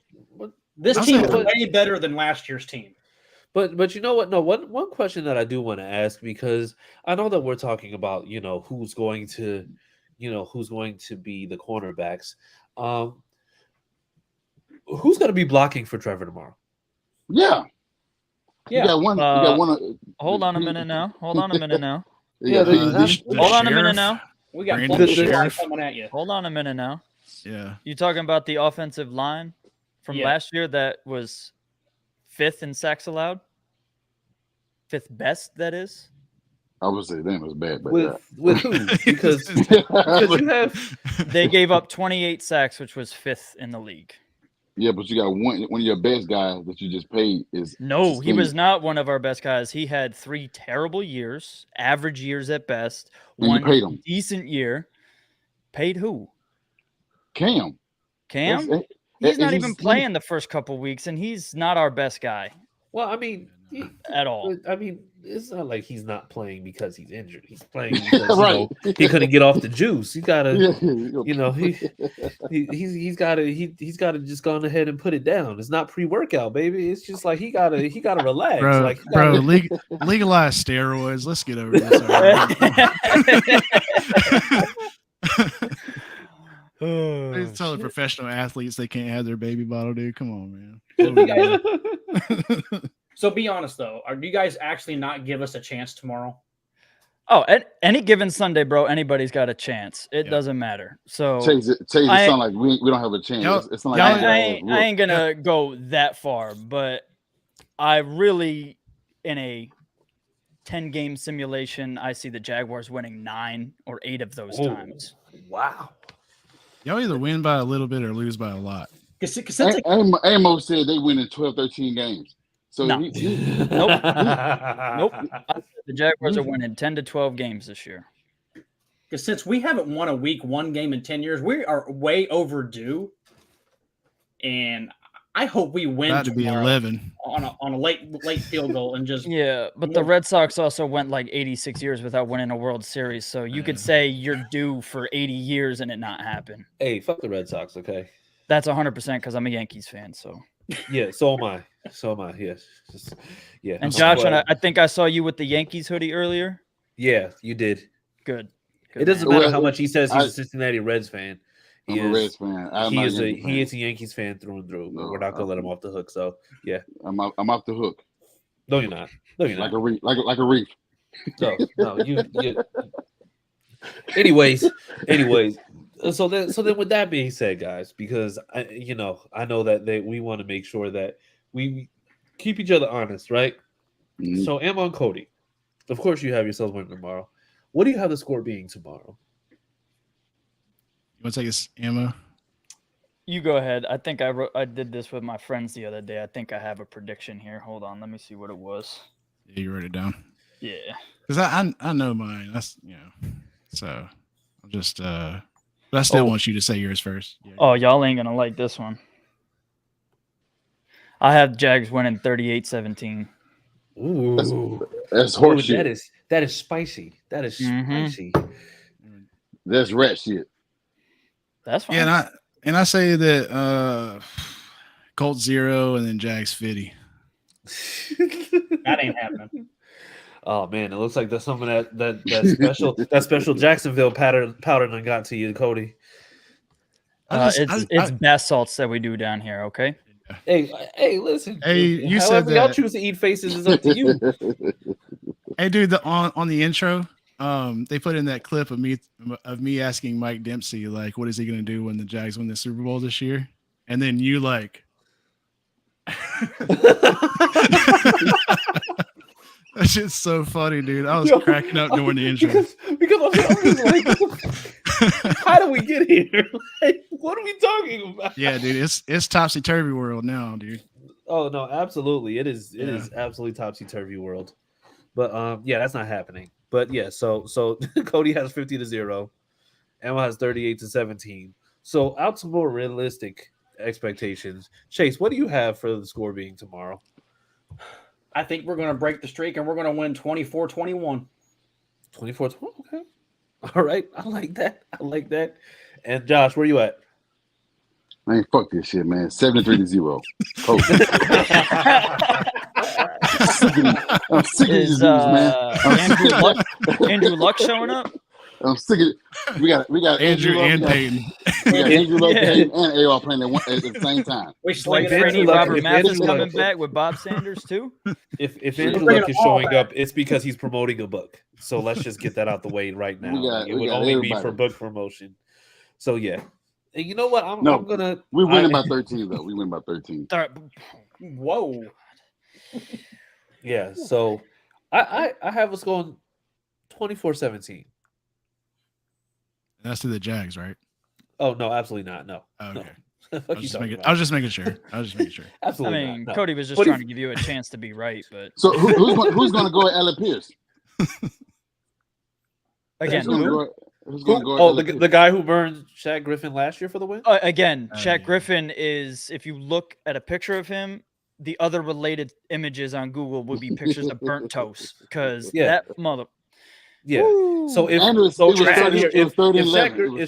This I'll team say is that. way better than last year's team. but you know what? No, one question that I do want to ask, because I know that we're talking about who's going to be the cornerbacks. Who's going to be blocking for Trevor tomorrow? Yeah. Yeah. You got one. You got one. Hold on a minute now. Yeah, Hold on a minute sheriff. now. We got Brandon plenty of Sheriff. coming at you. Hold on a minute now. Yeah. You talking about the offensive line from Yeah. last year that was 5th in sacks allowed? 5th best, that is. I would say that was bad, but With who? Because you have They gave up 28 sacks, which was 5th in the league. yeah, but you got one of your best guys that you just paid is No, he was suspended. not one of our best guys. He had 3 terrible years, average years at best. And you One paid him. decent year. Paid who? Cam. Cam? That's- He's not he's- even playing the first couple weeks, and he's not our best guy well, I mean, at all. it's not like he's not playing because he's injured. He's playing because Right. he couldn't get off the juice. He gotta, Yeah. he's gotta just go on ahead and put it down. It's not pre-workout, baby. It's just like he gotta relax. Bro, like he gotta- legalize steroids. Let's get over this. They tell the professional athletes they can't have their baby bottle, dude. Come on, man. So be honest though, do you guys actually not give us a chance tomorrow? Oh, at any given Sunday, bro, anybody's got a chance. It Yeah. doesn't matter. So Chase, it I- sound like we don't have a chance. Y'all- It's not like y'all- you I guys ain't gonna go that far, but I really, in a 10-game simulation, I see the Jaguars winning 9 or 8 of those Oh. times. wow. Y'all either win by a little bit or lose by a lot. Because since Amos said they win in 12, 13 games. So No. he- Nope. Nope. I said the Jaguars are winning 10 to 12 games this year. since we haven't won a week 1 game in 10 years, we are way overdue. And I hope we win About to be tomorrow 11. on a late field goal and just Yeah, but the Red Sox also went like 86 years without winning a World Series. So you could say you're due for 80 years and it not happen. Hey, fuck the Red Sox, okay? That's 100% because I'm a Yankees fan. So Yeah, so am I. So am I. Yes. Yeah. and I'm Josh, and glad. I think I saw you with the Yankees hoodie earlier. Yeah, you did. Good. It doesn't man. matter how much he says he's I- a Cincinnati Reds fan. I'm a Reds fan. I'm not a Yankees fan. He is a Yankees fan through and through. But No, we're not gonna let him off the hook. So yeah. I'm off the hook. No, you're not. No, you're Like not. a reef. Like a reef. No, you. Anyways. So then, with that being said, guys, because I know that we want to make sure that we keep each other honest, right? Mhm. So, Emma and Cody, of course, you have yourselves winning tomorrow. What do you have the score being tomorrow? You want to take us, Emma? You go ahead. I think I did this with my friends the other day. I think I have a prediction here. Hold on. Let me see what it was. Yeah, you wrote it down. Yeah. Because I know mine. That's So I'll just but I still want you to say yours first. Yeah. Oh, y'all ain't gonna like this one. I have Jags winning 38-17. Ooh, That's Ooh, horseshit. that is spicy. That is Mhm. spicy. That's rat shit. That's fine. Yeah, and I say that Colts 0 and then Jags 50. that ain't happening. Oh man, it looks like there's something that special Jacksonville powder done got to you, Cody. It's bath salts that we do down here. Okay. Hey, listen. Hey, you said however y'all that. choose to eat faces is up to you. Hey, dude, on the intro, they put in that clip of me asking Mike Dempsey, like, what is he going to do when the Jags win the Super Bowl this year? And then you like, that shit's so funny, dude. I was cracking up during the intro. Because I'm just like, how do we get here? Like, what are we talking about? Yeah, dude, it's topsy turvy world now, dude. Oh no, absolutely. It is absolutely topsy turvy world. But yeah, that's not happening. But yeah, so Cody has 50-0. Emma has 38-17. So out to more realistic expectations. Chase, what do you have for the score being tomorrow? I think we're going to break the streak and we're going to win 24-21. 24-20. Okay. All right. I like that. And Josh, where you at? Man, fuck this shit, man. 73-0. Coach. I'm sick of these dudes, man. Andrew Luck showing up? I'm sick of it. We got Andrew and Peyton. We got Andrew Luck, Peyton, and AR playing at the same time. We Like slinging Robert Mathis coming back with Bob Sanders too. If Andrew Luck is showing up, it's because he's promoting a book. So let's just get that out the way right now. It would only be for book promotion. So yeah. And you know what? I'm gonna. We win by 13 though. We win by 13. Whoa. Yeah. So I have us going 24-17. That's to the Jags, right? Oh no, absolutely not. No. Okay. No. I was just making sure. Absolutely. I mean, not, no. Cody was just trying to give you a chance to be right, but So who's going to go at Alec Pierce? Again, who's going to go? Oh, the guy who burned Shaq Griffin last year for the win. Shaq Griffin is. If you look at a picture of him, the other related images on Google would be pictures of burnt toast because that mother. Yeah. Woo. So if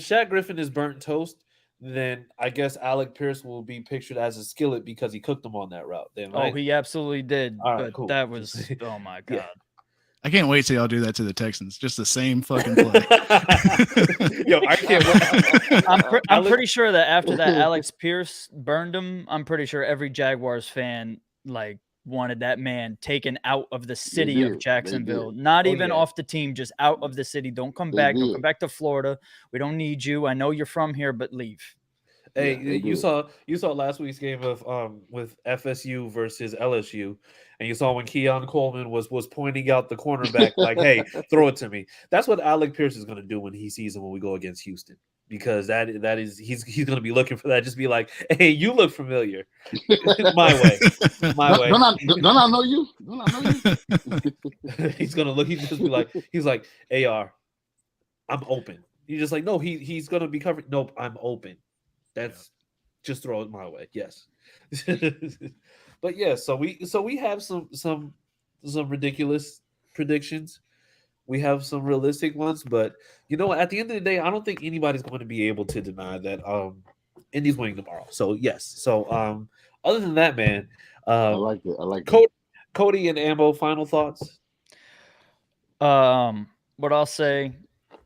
Shaq Griffin is burnt toast, then I guess Alec Pierce will be pictured as a skillet because he cooked them on that route. Then, right? Oh, he absolutely did. All right, but cool. that was oh my god. Yeah. I can't wait till y'all do that to the Texans. Just the same fucking play. Yo, I can't wait. I'm pretty sure that after that Alex Pierce burned him, I'm pretty sure every Jaguars fan wanted that man taken out of the city of Jacksonville. Not even off the team, just out of the city. Don't come back. Don't come back to Florida. We don't need you. I know you're from here, but leave. Hey, you saw last week's game of with FSU versus LSU, and you saw when Keon Coleman was pointing out the cornerback like, "Hey, throw it to me." That's what Alec Pierce is going to do when he sees him when we go against Houston, because that is he's going to be looking for that. Just be like, "Hey, you look familiar." My way. Don't I know you? He's going to look. He's just be like, AR, I'm open. You're just like, no, he's going to be covered. Nope, I'm open. That's just throw it my way. Yes. But yeah, so we have some ridiculous predictions. We have some realistic ones, but you know, at the end of the day, I don't think anybody's going to be able to deny that Indy's winning tomorrow. So yes. So other than that, man, I like it. Cody and Ambo, final thoughts. What I'll say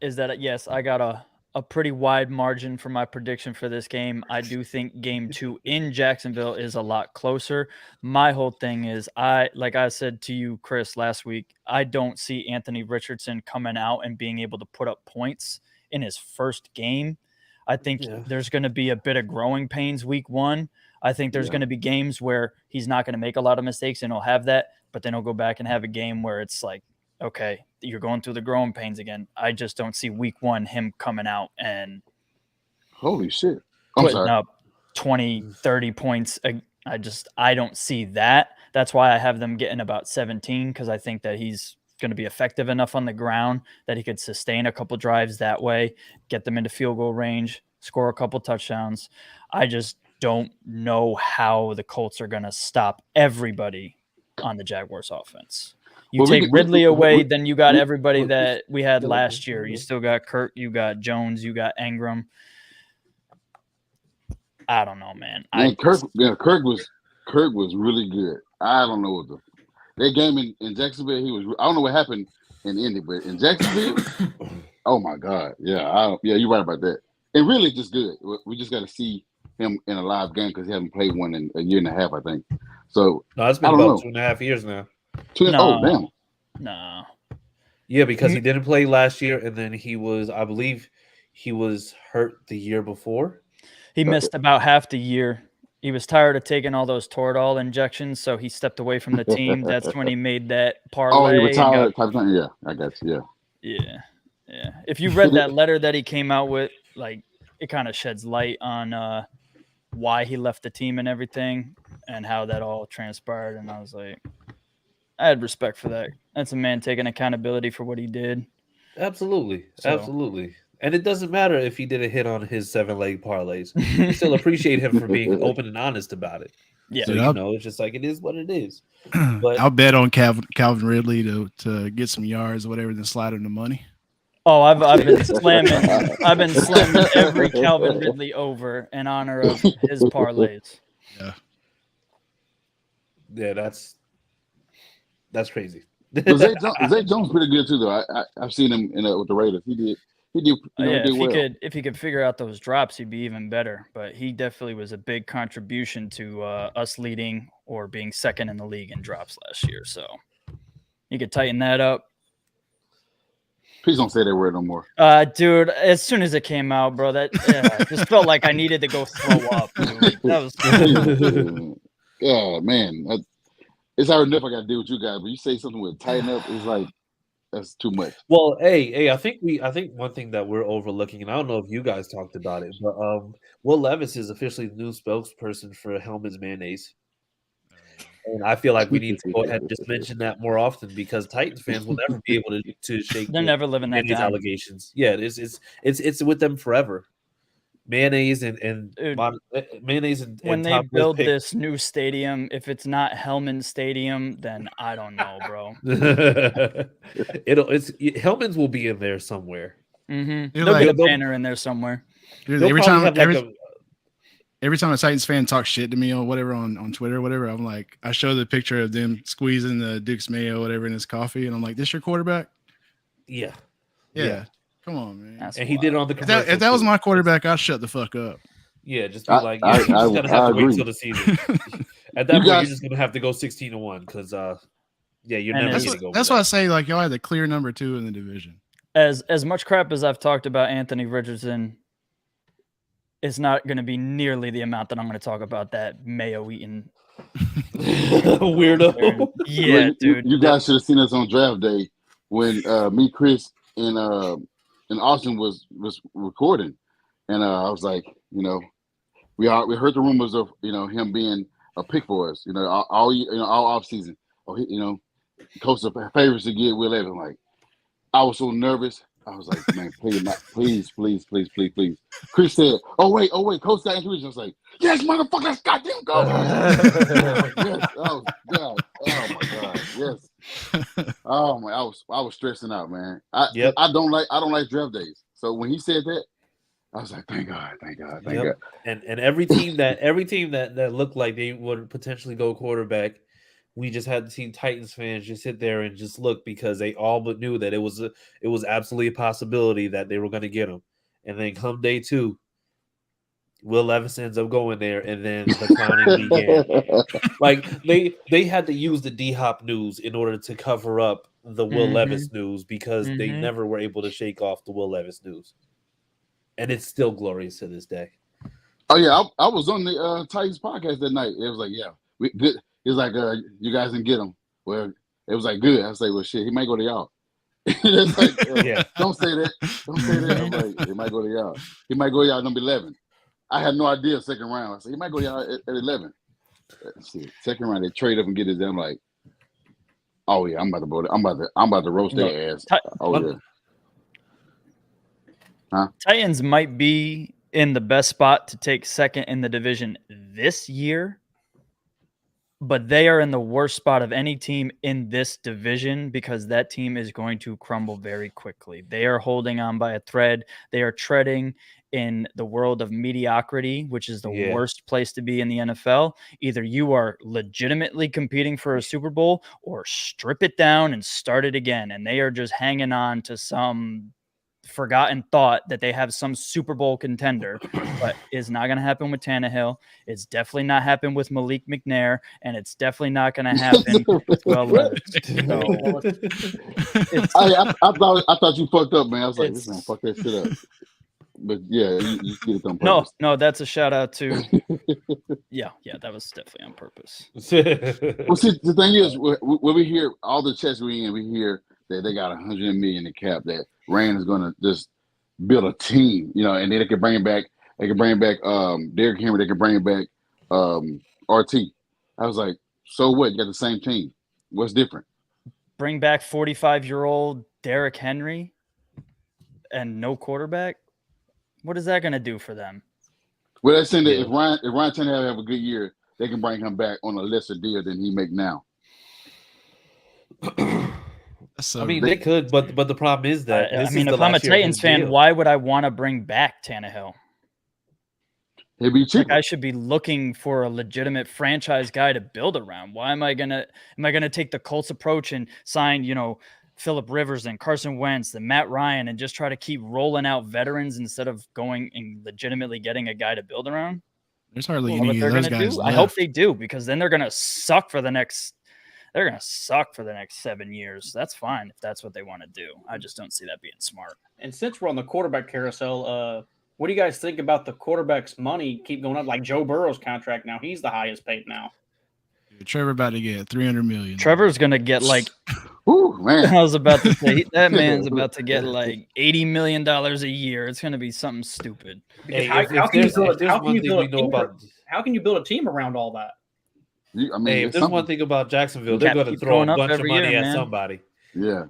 is that yes, I got a pretty wide margin for my prediction for this game. I do think game 2 in Jacksonville is a lot closer. My whole thing is like I said to you, Chris, last week, I don't see Anthony Richardson coming out and being able to put up points in his first game. I think there's going to be a bit of growing pains week 1. I think there's going to be games where he's not going to make a lot of mistakes and he'll have that, but then he'll go back and have a game where it's like, okay, you're going through the growing pains again. I just don't see week 1 him coming out and holy shit, putting up 20, 30 points. I don't see that. That's why I have them getting about 17, because I think that he's going to be effective enough on the ground that he could sustain a couple drives that way, get them into field goal range, score a couple touchdowns. I just don't know how the Colts are going to stop everybody on the Jaguars offense. You take Ridley away, then you got everybody that we had last year. You still got Kirk, you got Jones, you got Ingram. I don't know, man. Kirk was really good. I don't know what that game in Jacksonville. I don't know what happened in Indy, but in Jacksonville, oh my God, you're right about that. And really, just good. We just got to see him in a live game because he hasn't played one in a year and a half, I think. So No, it's been I don't about know. 2.5 years now. Oh, damn. No. Yeah, because he didn't play last year, and then I believe he was hurt the year before. He missed about half the year. He was tired of taking all those Toradol injections, so he stepped away from the team. That's when he made that parlay. Oh, he retired type thing. Yeah, I got you. Yeah. If you read that letter that he came out with, like, it kind of sheds light on why he left the team and everything and how that all transpired. And I was like, I had respect for that. That's a man taking accountability for what he did. Absolutely. Absolutely. And it doesn't matter if he did a hit on his 7-leg parlays. We still appreciate him for being open and honest about it. Yeah. So, it's just like it is what it is. But I'll bet on Calvin Ridley to get some yards or whatever, then slide him the money. Oh, I've been slamming every Calvin Ridley over in honor of his parlays. Yeah, that's crazy. But Zay Jones pretty good too, though. I've seen him with the Raiders. He did well. If he could figure out those drops, he'd be even better. But he definitely was a big contribution to us leading or being second in the league in drops last year. So you could tighten that up. Please don't say that word no more. Dude, as soon as it came out, bro, that just felt like I needed to go throw up. Dude. That was yeah, man. It's hard enough I got to deal with you guys, but you say something with tighten up, it's like that's too much. Well, hey, I think one thing that we're overlooking, and I don't know if you guys talked about it, but Will Levis is officially the new spokesperson for Hellman's Mayonnaise. And I feel like we need to go ahead and just mention that more often because Titans fans will never be able to shake. They're never living that these down. allegations. Yeah, it's with them forever. Mayonnaise and mayonnaise and when they build this new stadium, if it's not Hellman Stadium, then I don't know, bro. Hellman's will be in there somewhere. Mm-hmm. They'll get a banner in there somewhere. Dude, every time a Titans fan talks shit to me or whatever on Twitter or whatever, I'm like, I show the picture of them squeezing the Duke's Mayo or whatever in his coffee, and I'm like, this your quarterback? Yeah. Come on, man. That's and wild. He did it on the commercial. If that was my quarterback, I'd shut the fuck up. Yeah, just be like, you just gotta have to wait till the season. At that point, you're just gonna have to go 16-1 because you're never gonna go. That's why I say like y'all had the clear number 2 in the division. As much crap as I've talked about Anthony Richardson, it's not going to be nearly the amount that I'm going to talk about that Mayo eating weirdo. Yeah, dude. You guys should have seen us on draft day when me, Chris, and Austin was recording, and I was like, we heard the rumors of him being a pick for us, all off season. Coach of favorites to get Will Levis. Like, I was so nervous. I was like, man, please. Chris said, oh wait, Coach got injuries. I was like, yes, motherfucker, let's goddamn go. Yes. Oh God. Oh my God. Yes. Oh my, I was stressing out, man. I don't like draft days. So when he said that, I was like, thank God. And every team that looked like they would potentially go quarterback, we just had seen Titans fans just sit there and just look because they all but knew that it was absolutely a possibility that they were going to get him. And then come day 2, Will Levis ends up going there, and then the clowning began. Like they had to use the D-Hop news in order to cover up the Will Levis news because they never were able to shake off the Will Levis news, and it's still glorious to this day. Oh yeah, I was on the Titans podcast that night. It was like, we good. It's like, you guys didn't get him. Well, it was like, good. I was like, well, shit, he might go to y'all. It's like, don't say that. I'm like, he might go to y'all. He might go to y'all number 11. I had no idea second round. I said, he might go to y'all at 11. Shit, second round, they trade up and get his. I'm like, oh yeah, I'm about to roast their ass. Yeah. Huh? Titans might be in the best spot to take second in the division this year. But they are in the worst spot of any team in this division because that team is going to crumble very quickly. They are holding on by a thread. They are treading in the world of mediocrity, which is the worst place to be in the NFL. Either you are legitimately competing for a Super Bowl or strip it down and start it again. And they are just hanging on to some forgotten thought that they have some Super Bowl contender, but it's not going to happen with Tannehill. It's definitely not happen with Malik McNair, and it's definitely not going to happen with Will Levis. So I thought you fucked up, man. I was like, this man fuck that shit up. But yeah, you did it on purpose. no, that's a shout out to. Yeah, that was definitely on purpose. Well, see, the thing is, when we hear all the checks we hear that they got $100 million in cap, that Rain is going to just build a team, and then they can bring back. They can bring back Derrick Henry. They can bring back RT. I was like, so what? You got the same team. What's different? Bring back 45-year-old Derrick Henry and no quarterback. What is that going to do for them? Well, they're saying that if Ryan Tannehill have a good year, they can bring him back on a lesser deal than he make now. So they could, but the problem is that if I'm a Titans fan, why would I want to bring back Tannehill? It'd be cheaper. I should be looking for a legitimate franchise guy to build around. Why am I gonna take the Colts approach and sign, Phillip Rivers and Carson Wentz and Matt Ryan and just try to keep rolling out veterans instead of going and legitimately getting a guy to build around? There's hardly any of those guys left. I hope they do, because then they're gonna suck for the next. They're gonna suck for the next 7 years. That's fine if that's what they want to do. I just don't see that being smart. And since we're on the quarterback carousel, what do you guys think about the quarterback's money keep going up? Like Joe Burrow's contract now, he's the highest paid now. Trevor about to get $300 million. Trevor's gonna get like. Ooh, man. I was about to say that man's about to get like $80 million a year. It's gonna be something stupid. How can you build a team around all that? If there's one thing about Jacksonville, they're going to throw a bunch of money at somebody. Yeah.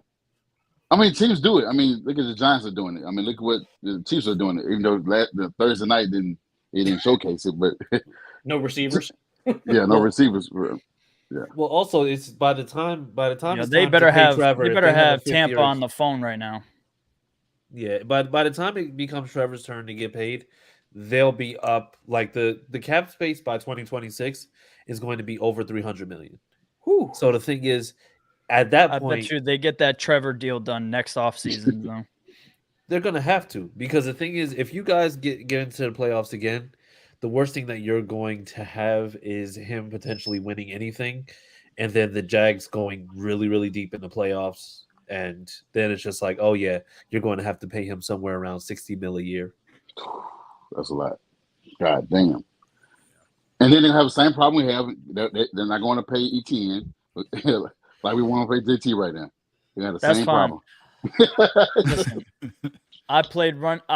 I mean, teams do it. I mean, look at the Giants are doing it. I mean, look at what the Chiefs are doing it. Even though the Thursday night didn't showcase it, but no receivers. Yeah, no receivers. Yeah. Well, also it's by the time they better have Tampa on the phone right now. Yeah, but by the time it becomes Trevor's turn to get paid, they'll be up like the cap space by 2026 is going to be over 300 million. Whew. So the thing is, at that point, I bet you they get that Trevor deal done next offseason. Though. They're going to have to, because the thing is, if you guys get into the playoffs again, the worst thing that you're going to have is him potentially winning anything, and then the Jags going really, really deep in the playoffs, and then it's just like, oh yeah, you're going to have to pay him somewhere around $60 million a year. That's a lot. God damn. And then they have the same problem we have. They're not going to pay ETN like we want to pay JT right now. They have the That's same fine. problem. Listen, I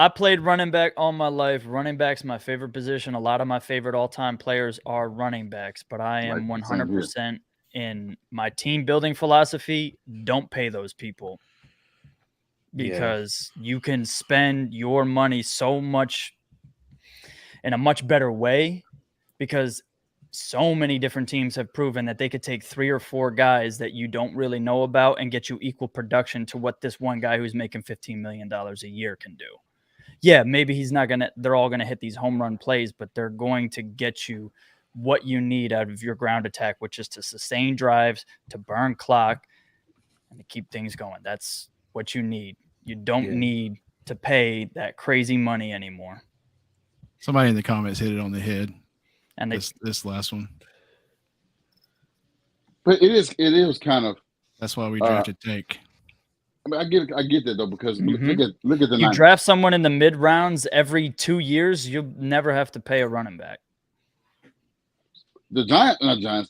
played running back all my life. Running back's my favorite position. A lot of my favorite all-time players are running backs, but I am 100% in my team building philosophy. Don't pay those people, because you can spend your money so much in a much better way, because so many different teams have proven that they could take 3 or 4 guys that you don't really know about and get you equal production to what this one guy who's making $15 million a year can do. Yeah, maybe they're all going to hit these home run plays, but they're going to get you what you need out of your ground attack, which is to sustain drives, to burn clock, and to keep things going. That's what you need. You don't need to pay that crazy money anymore. Somebody in the comments hit it on the head. And this last one. But it is kind of. That's why we drafted Tank. I mean, I get that though, because look at the. You draft someone in the mid rounds every 2 years, you'll never have to pay a running back. The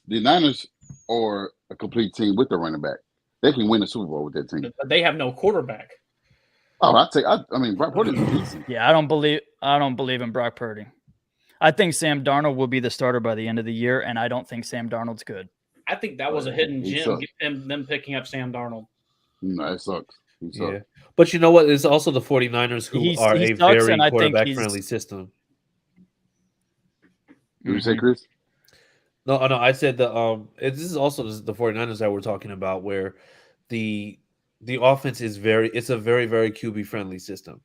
Niners are a complete team with the running back. They can win the Super Bowl with that team. But they have no quarterback. Oh, I mean, Brock Purdy is decent. Yeah, I don't believe in Brock Purdy. I think Sam Darnold will be the starter by the end of the year, and I don't think Sam Darnold's good. I think that was a hidden gem, them picking up Sam Darnold. No, it sucks. Yeah. But you know what? It's also the 49ers who are a very quarterback-friendly system. Did you say, Chris? No, I said this is also the 49ers that we're talking about, where the offense is it's a very, very QB-friendly system.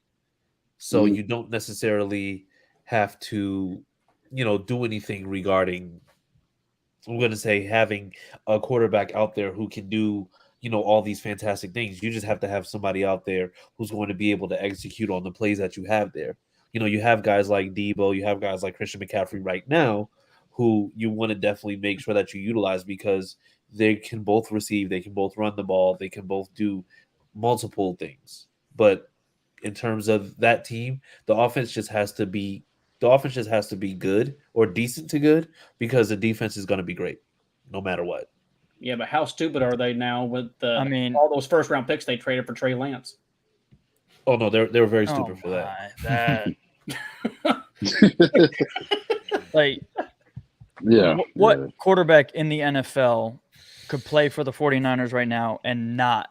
So you don't necessarily have to, do anything regarding, I'm going to say, having a quarterback out there who can do all these fantastic things. You just have to have somebody out there who's going to be able to execute on the plays that you have there. You have guys like Debo, you have guys like Christian McCaffrey right now, who you want to definitely make sure that you utilize because they can both receive, they can both run the ball, they can both do multiple things. But in terms of that team, the offense just has to be good or decent to good because the defense is going to be great no matter what. Yeah, but how stupid are they now with all those first round picks they traded for Trey Lance? Oh no, they were very stupid for that. Like, what quarterback in the NFL could play for the 49ers right now and not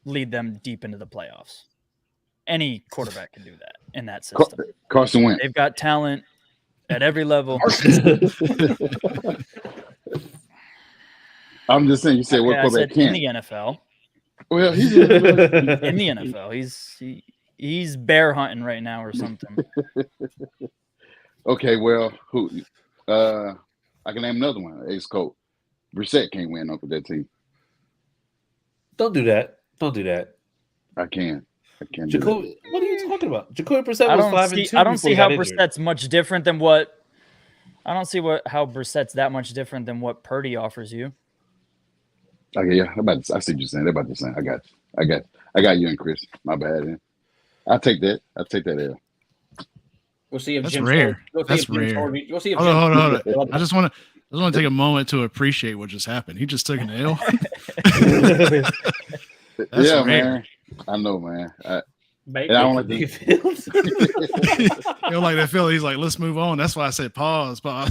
lead them deep into the playoffs? Any quarterback can do that in that system. Carson Wentz. They've got talent at every level. I'm just saying. You said what quarterback can in the NFL? Well, he's in the NFL. He's bear hunting right now or something. Okay, well, who? I can name another one. Ex-Colt. Brissett can't win up with that team. Don't do that. I can. Jacoby, what are you talking about? Jacoby Brissett was 5-2. I don't see how Brissett's much different than what. I don't see how Brissett's that much different than what Purdy offers you. Okay, yeah, I see what you're saying. They're about the same. I got you and Chris. My bad. I'll take that. L. We'll see if that's Jim's rare. That's rare. We'll see if hold on. I just want to take a moment to appreciate what just happened. He just took an L. Yeah, rare. Man. I know, man. I don't like the you don't like that feeling. He's like, let's move on. That's why I said pause. Like,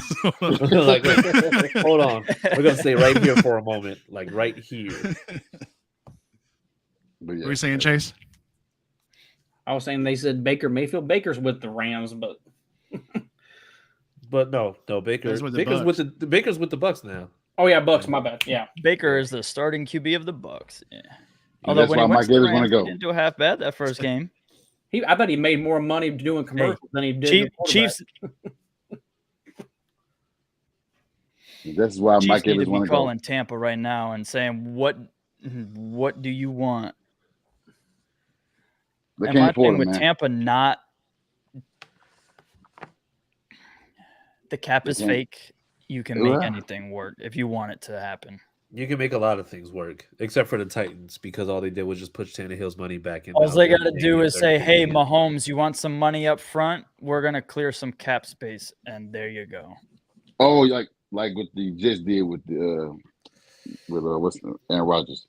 hold on. We're gonna stay right here for a moment, like right here. What are you saying, Chase? I was saying they said Baker Mayfield. Baker's with the Rams, but no, Baker's with the Bucks now. Oh yeah, Bucks. My bad. Yeah, Baker is the starting QB of the Bucks. Yeah. Although that's when why Mike Davis want to go. He didn't do half bad that first game. I bet he made more money doing commercials than he did. Chiefs. That's why Mike Davis want to go. Calling Tampa right now and saying, "What do you want?" They and can't my afford thing him, with man. Tampa, not the cap is fake. You can make anything work if you want it to happen. You can make a lot of things work, except for the Titans, because all they did was just push Tannehill's money back in. All they got to do is say, "Hey, Mahomes, you want some money up front? We're gonna clear some cap space," and there you go. Oh, like what they just did with Aaron Rodgers,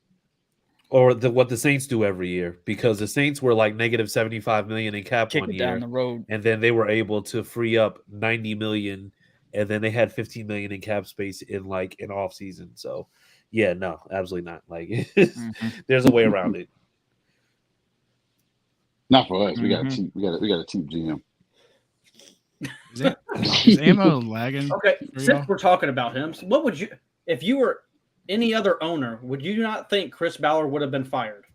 or what the Saints do every year, because the Saints were like negative $75 million in cap Kick one it year, down the road, and then they were able to free up $90 million, and then they had $15 million in cap space in off season. So. Yeah, no, absolutely not. Like, there's a way around it. Not for us. We got a cheap GM. Is ammo lagging? Okay, since we're talking about him, so what would you, if you were any other owner, would you not think Chris Ballard would have been fired?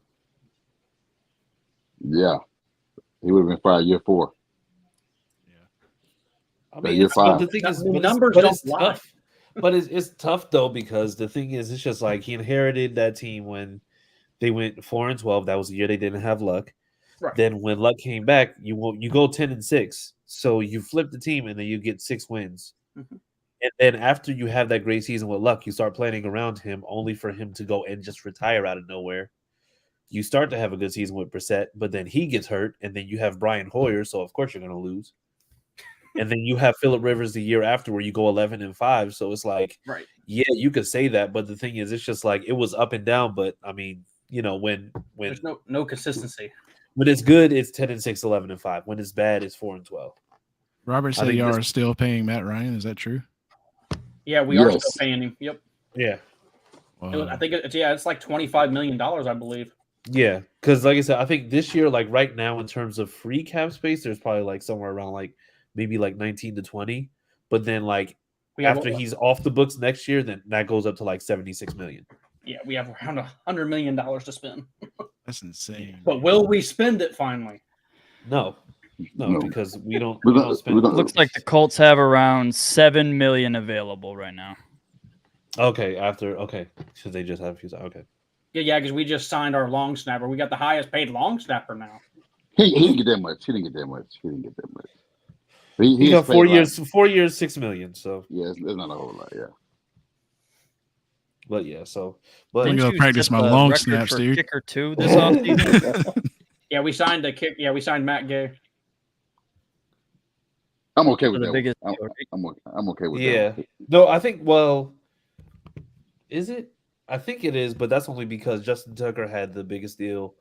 Yeah, he would have been fired year 4. Yeah, I mean, year 5. The thing is, numbers don't lie. Tough. But it's tough though, because the thing is, it's just like he inherited that team when they went 4-12. That was the year they didn't have Luck. Right. Then when Luck came back, you go 10-6. So you flip the team and then you get 6 wins. Mm-hmm. And then after you have that great season with Luck, you start planning around him, only for him to go and just retire out of nowhere. You start to have a good season with Brissett, but then he gets hurt, and then you have Brian Hoyer, so of course you're going to lose. And then you have Phillip Rivers the year after where you go 11-5. So it's like, right. Yeah, you could say that. But the thing is, it's just like it was up and down. But I mean, when there's no consistency. When it's good, it's 10-6, 11-5. When it's bad, it's 4-12. Robert said y'all are still paying Matt Ryan. Is that true? Yeah, we are still paying him. Yep. Yeah. Wow. I think it's like $25 million, I believe. Yeah, because like I said, I think this year, like right now, in terms of free cap space, there's probably like somewhere around maybe 19 to 20, but then after he's off the books next year, then that goes up to $76 million. Yeah, we have around $100 million to spend. That's insane. But will we spend it finally? No, because we don't spend. Looks like the Colts have around $7 million available right now. Okay, because they just have a few. Okay. Yeah, because we just signed our long snapper. We got the highest paid long snapper now. He didn't get that much. He didn't get that much. He got 4 years, 4 years, $6 million. So yeah, it's not a whole lot. Yeah. But yeah, but I'm gonna practice my long snaps, dude. Kicker 2 this offseason. Yeah, we signed a kick. Yeah, we signed Matt Gay. I'm okay with the that. biggest I'm okay with that. Yeah. No, I think. Well, is it? I think it is, but that's only because Justin Tucker had the biggest deal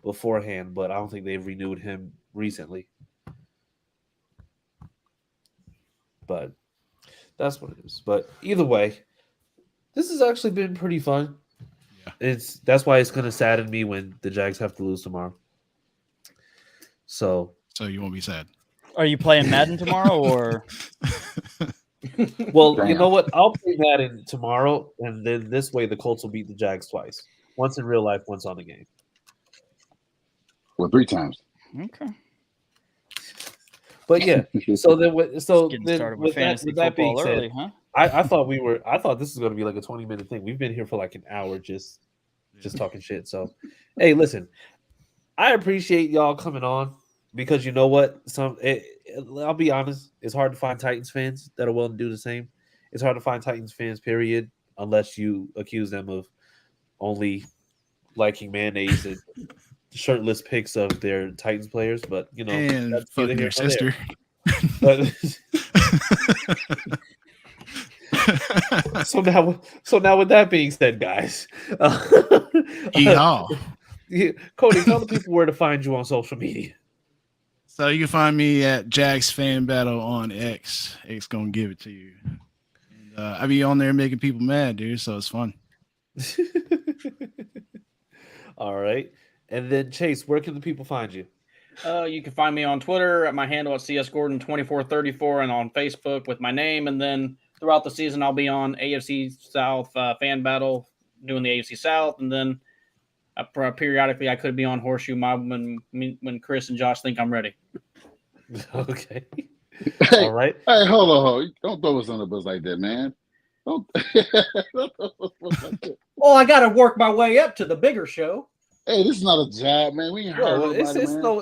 beforehand. But I don't think they've renewed him recently. But that's what it is. But either way, this has actually been pretty fun. Yeah. That's why it's going to sadden me when the Jags have to lose tomorrow. So you won't be sad. Are you playing Madden tomorrow or? Well, you know what? I'll play Madden tomorrow, and then this way the Colts will beat the Jags twice. Once in real life, once on the game. Well, 3 times. Okay. But yeah, so then Getting started with fantasy football early, huh? I thought this was going to be like a 20-minute thing. We've been here for like an hour just talking shit. So, hey, listen, I appreciate y'all coming on because you know what? I'll be honest, it's hard to find Titans fans that are willing to do the same. It's hard to find Titans fans, period, unless you accuse them of only liking mayonnaise and shirtless pics of their Titans players. But you know, and that's fucking your sister. But, so now with that being said, guys, Cody, tell the people where to find you on social media. So you can find me at Jags Fan Battle on X. X gonna give it to you. And, I be on there making people mad, dude. So it's fun. All right, and then Chase, where can the people find you? You can find me on Twitter at my handle at csgordon2434 and on Facebook with my name. And then throughout the season, I'll be on AFC South Fan Battle doing the AFC South, and then periodically I could be on Horseshoe Mob when Chris and Josh think I'm ready. Okay. Hey, all right. Hey, hold on. Don't throw us on the bus like that, man. Don't throw us like that. Oh, I got to work my way up to the bigger show. Hey, this is not a job, man. We ain't hurt nobody,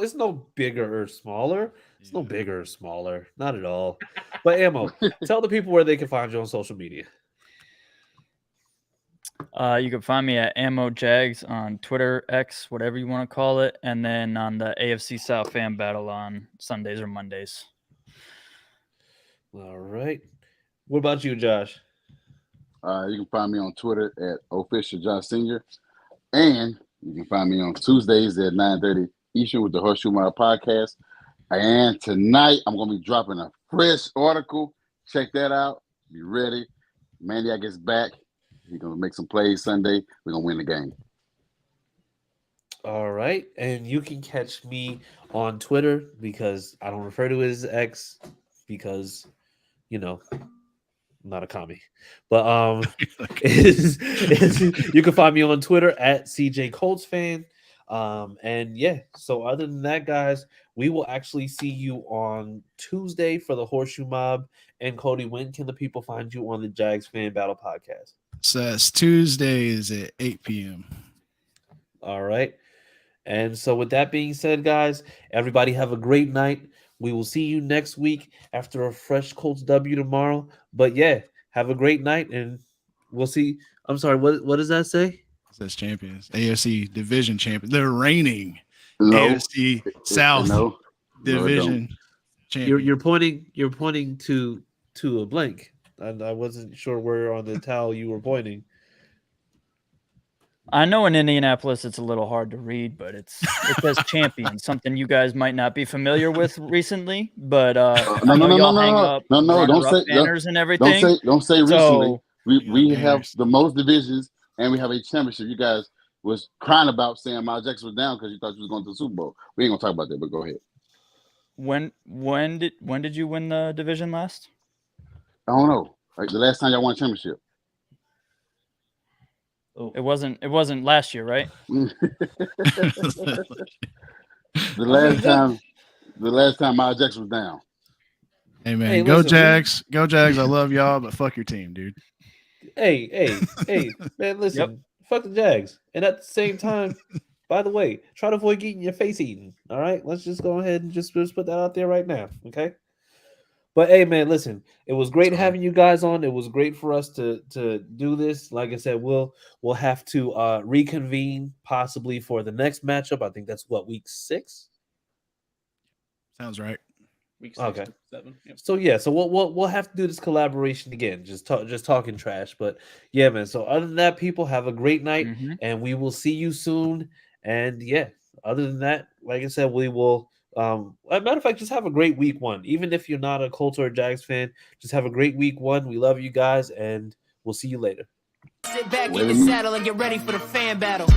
it's no bigger or smaller. It's no bigger or smaller. Not at all. But Ammo, tell the people where they can find you on social media. You can find me at Ammo Jags on Twitter, X, whatever you want to call it, and then on the AFC South Fan Battle on Sundays or Mondays. All right. What about you, Josh? You can find me on Twitter at official Josh Senior, and you can find me on Tuesdays at 9:30 Eastern with the Horseshoe Mile Podcast. And tonight I'm gonna be dropping a fresh article. Check that out. Be ready. Maniac gets back. He's gonna make some plays Sunday. We're gonna win the game. All right. And you can catch me on Twitter because I don't refer to it as X because, you know, I'm not a commie. But you can find me on Twitter at CJ Colts fan. And yeah, so other than that, guys, we will actually see you on Tuesday for the Horseshoe Mob. And Cody, when can the people find you on the Jags Fan Battle Podcast? So that's Tuesdays at 8 p.m. All right. And so with that being said, guys, everybody have a great night. We will see you next week after a fresh Colts W tomorrow. But yeah, have a great night and we'll see. I'm sorry, what does that say? It says champions. AFC division champion. They're reigning AFC South division champion. You're pointing to a blank. And I wasn't sure where on the towel you were pointing. I know in Indianapolis it's a little hard to read, but it says champion, something you guys might not be familiar with recently. But no, don't say banners and everything. Don't say recently. We have the most divisions and we have a championship. You guys was crying about saying Miles Jackson was down because you thought you was going to the Super Bowl. We ain't gonna talk about that, but go ahead. When did you win the division last? I don't know. Like the last time y'all won a championship. Oh. It wasn't last year, right? The last time Miles Jackson was down. Hey man, go Jags. Go Jags. I love y'all, but fuck your team, dude. Hey, man, listen. Yep. fuck the Jags. And at the same time, by the way, try to avoid getting your face eaten. All right, let's just go ahead and just put that out there right now, okay? But hey, man, listen, it was great having you guys on. It was great for us to do this. Like I said, we'll have to reconvene possibly for the next matchup. I think that's week 6. Sounds right. Week 6 Okay. to 7. Yep. So yeah, so we'll have to do this collaboration again. Just talking trash, but yeah, man. So other than that, people have a great night, and we will see you soon. And yeah, other than that, like I said, we will. As a matter of fact, just have a great week 1. Even if you're not a Colts or a Jags fan, just have a great week 1. We love you guys, and we'll see you later. Sit back in your saddle and get ready for the fan battle.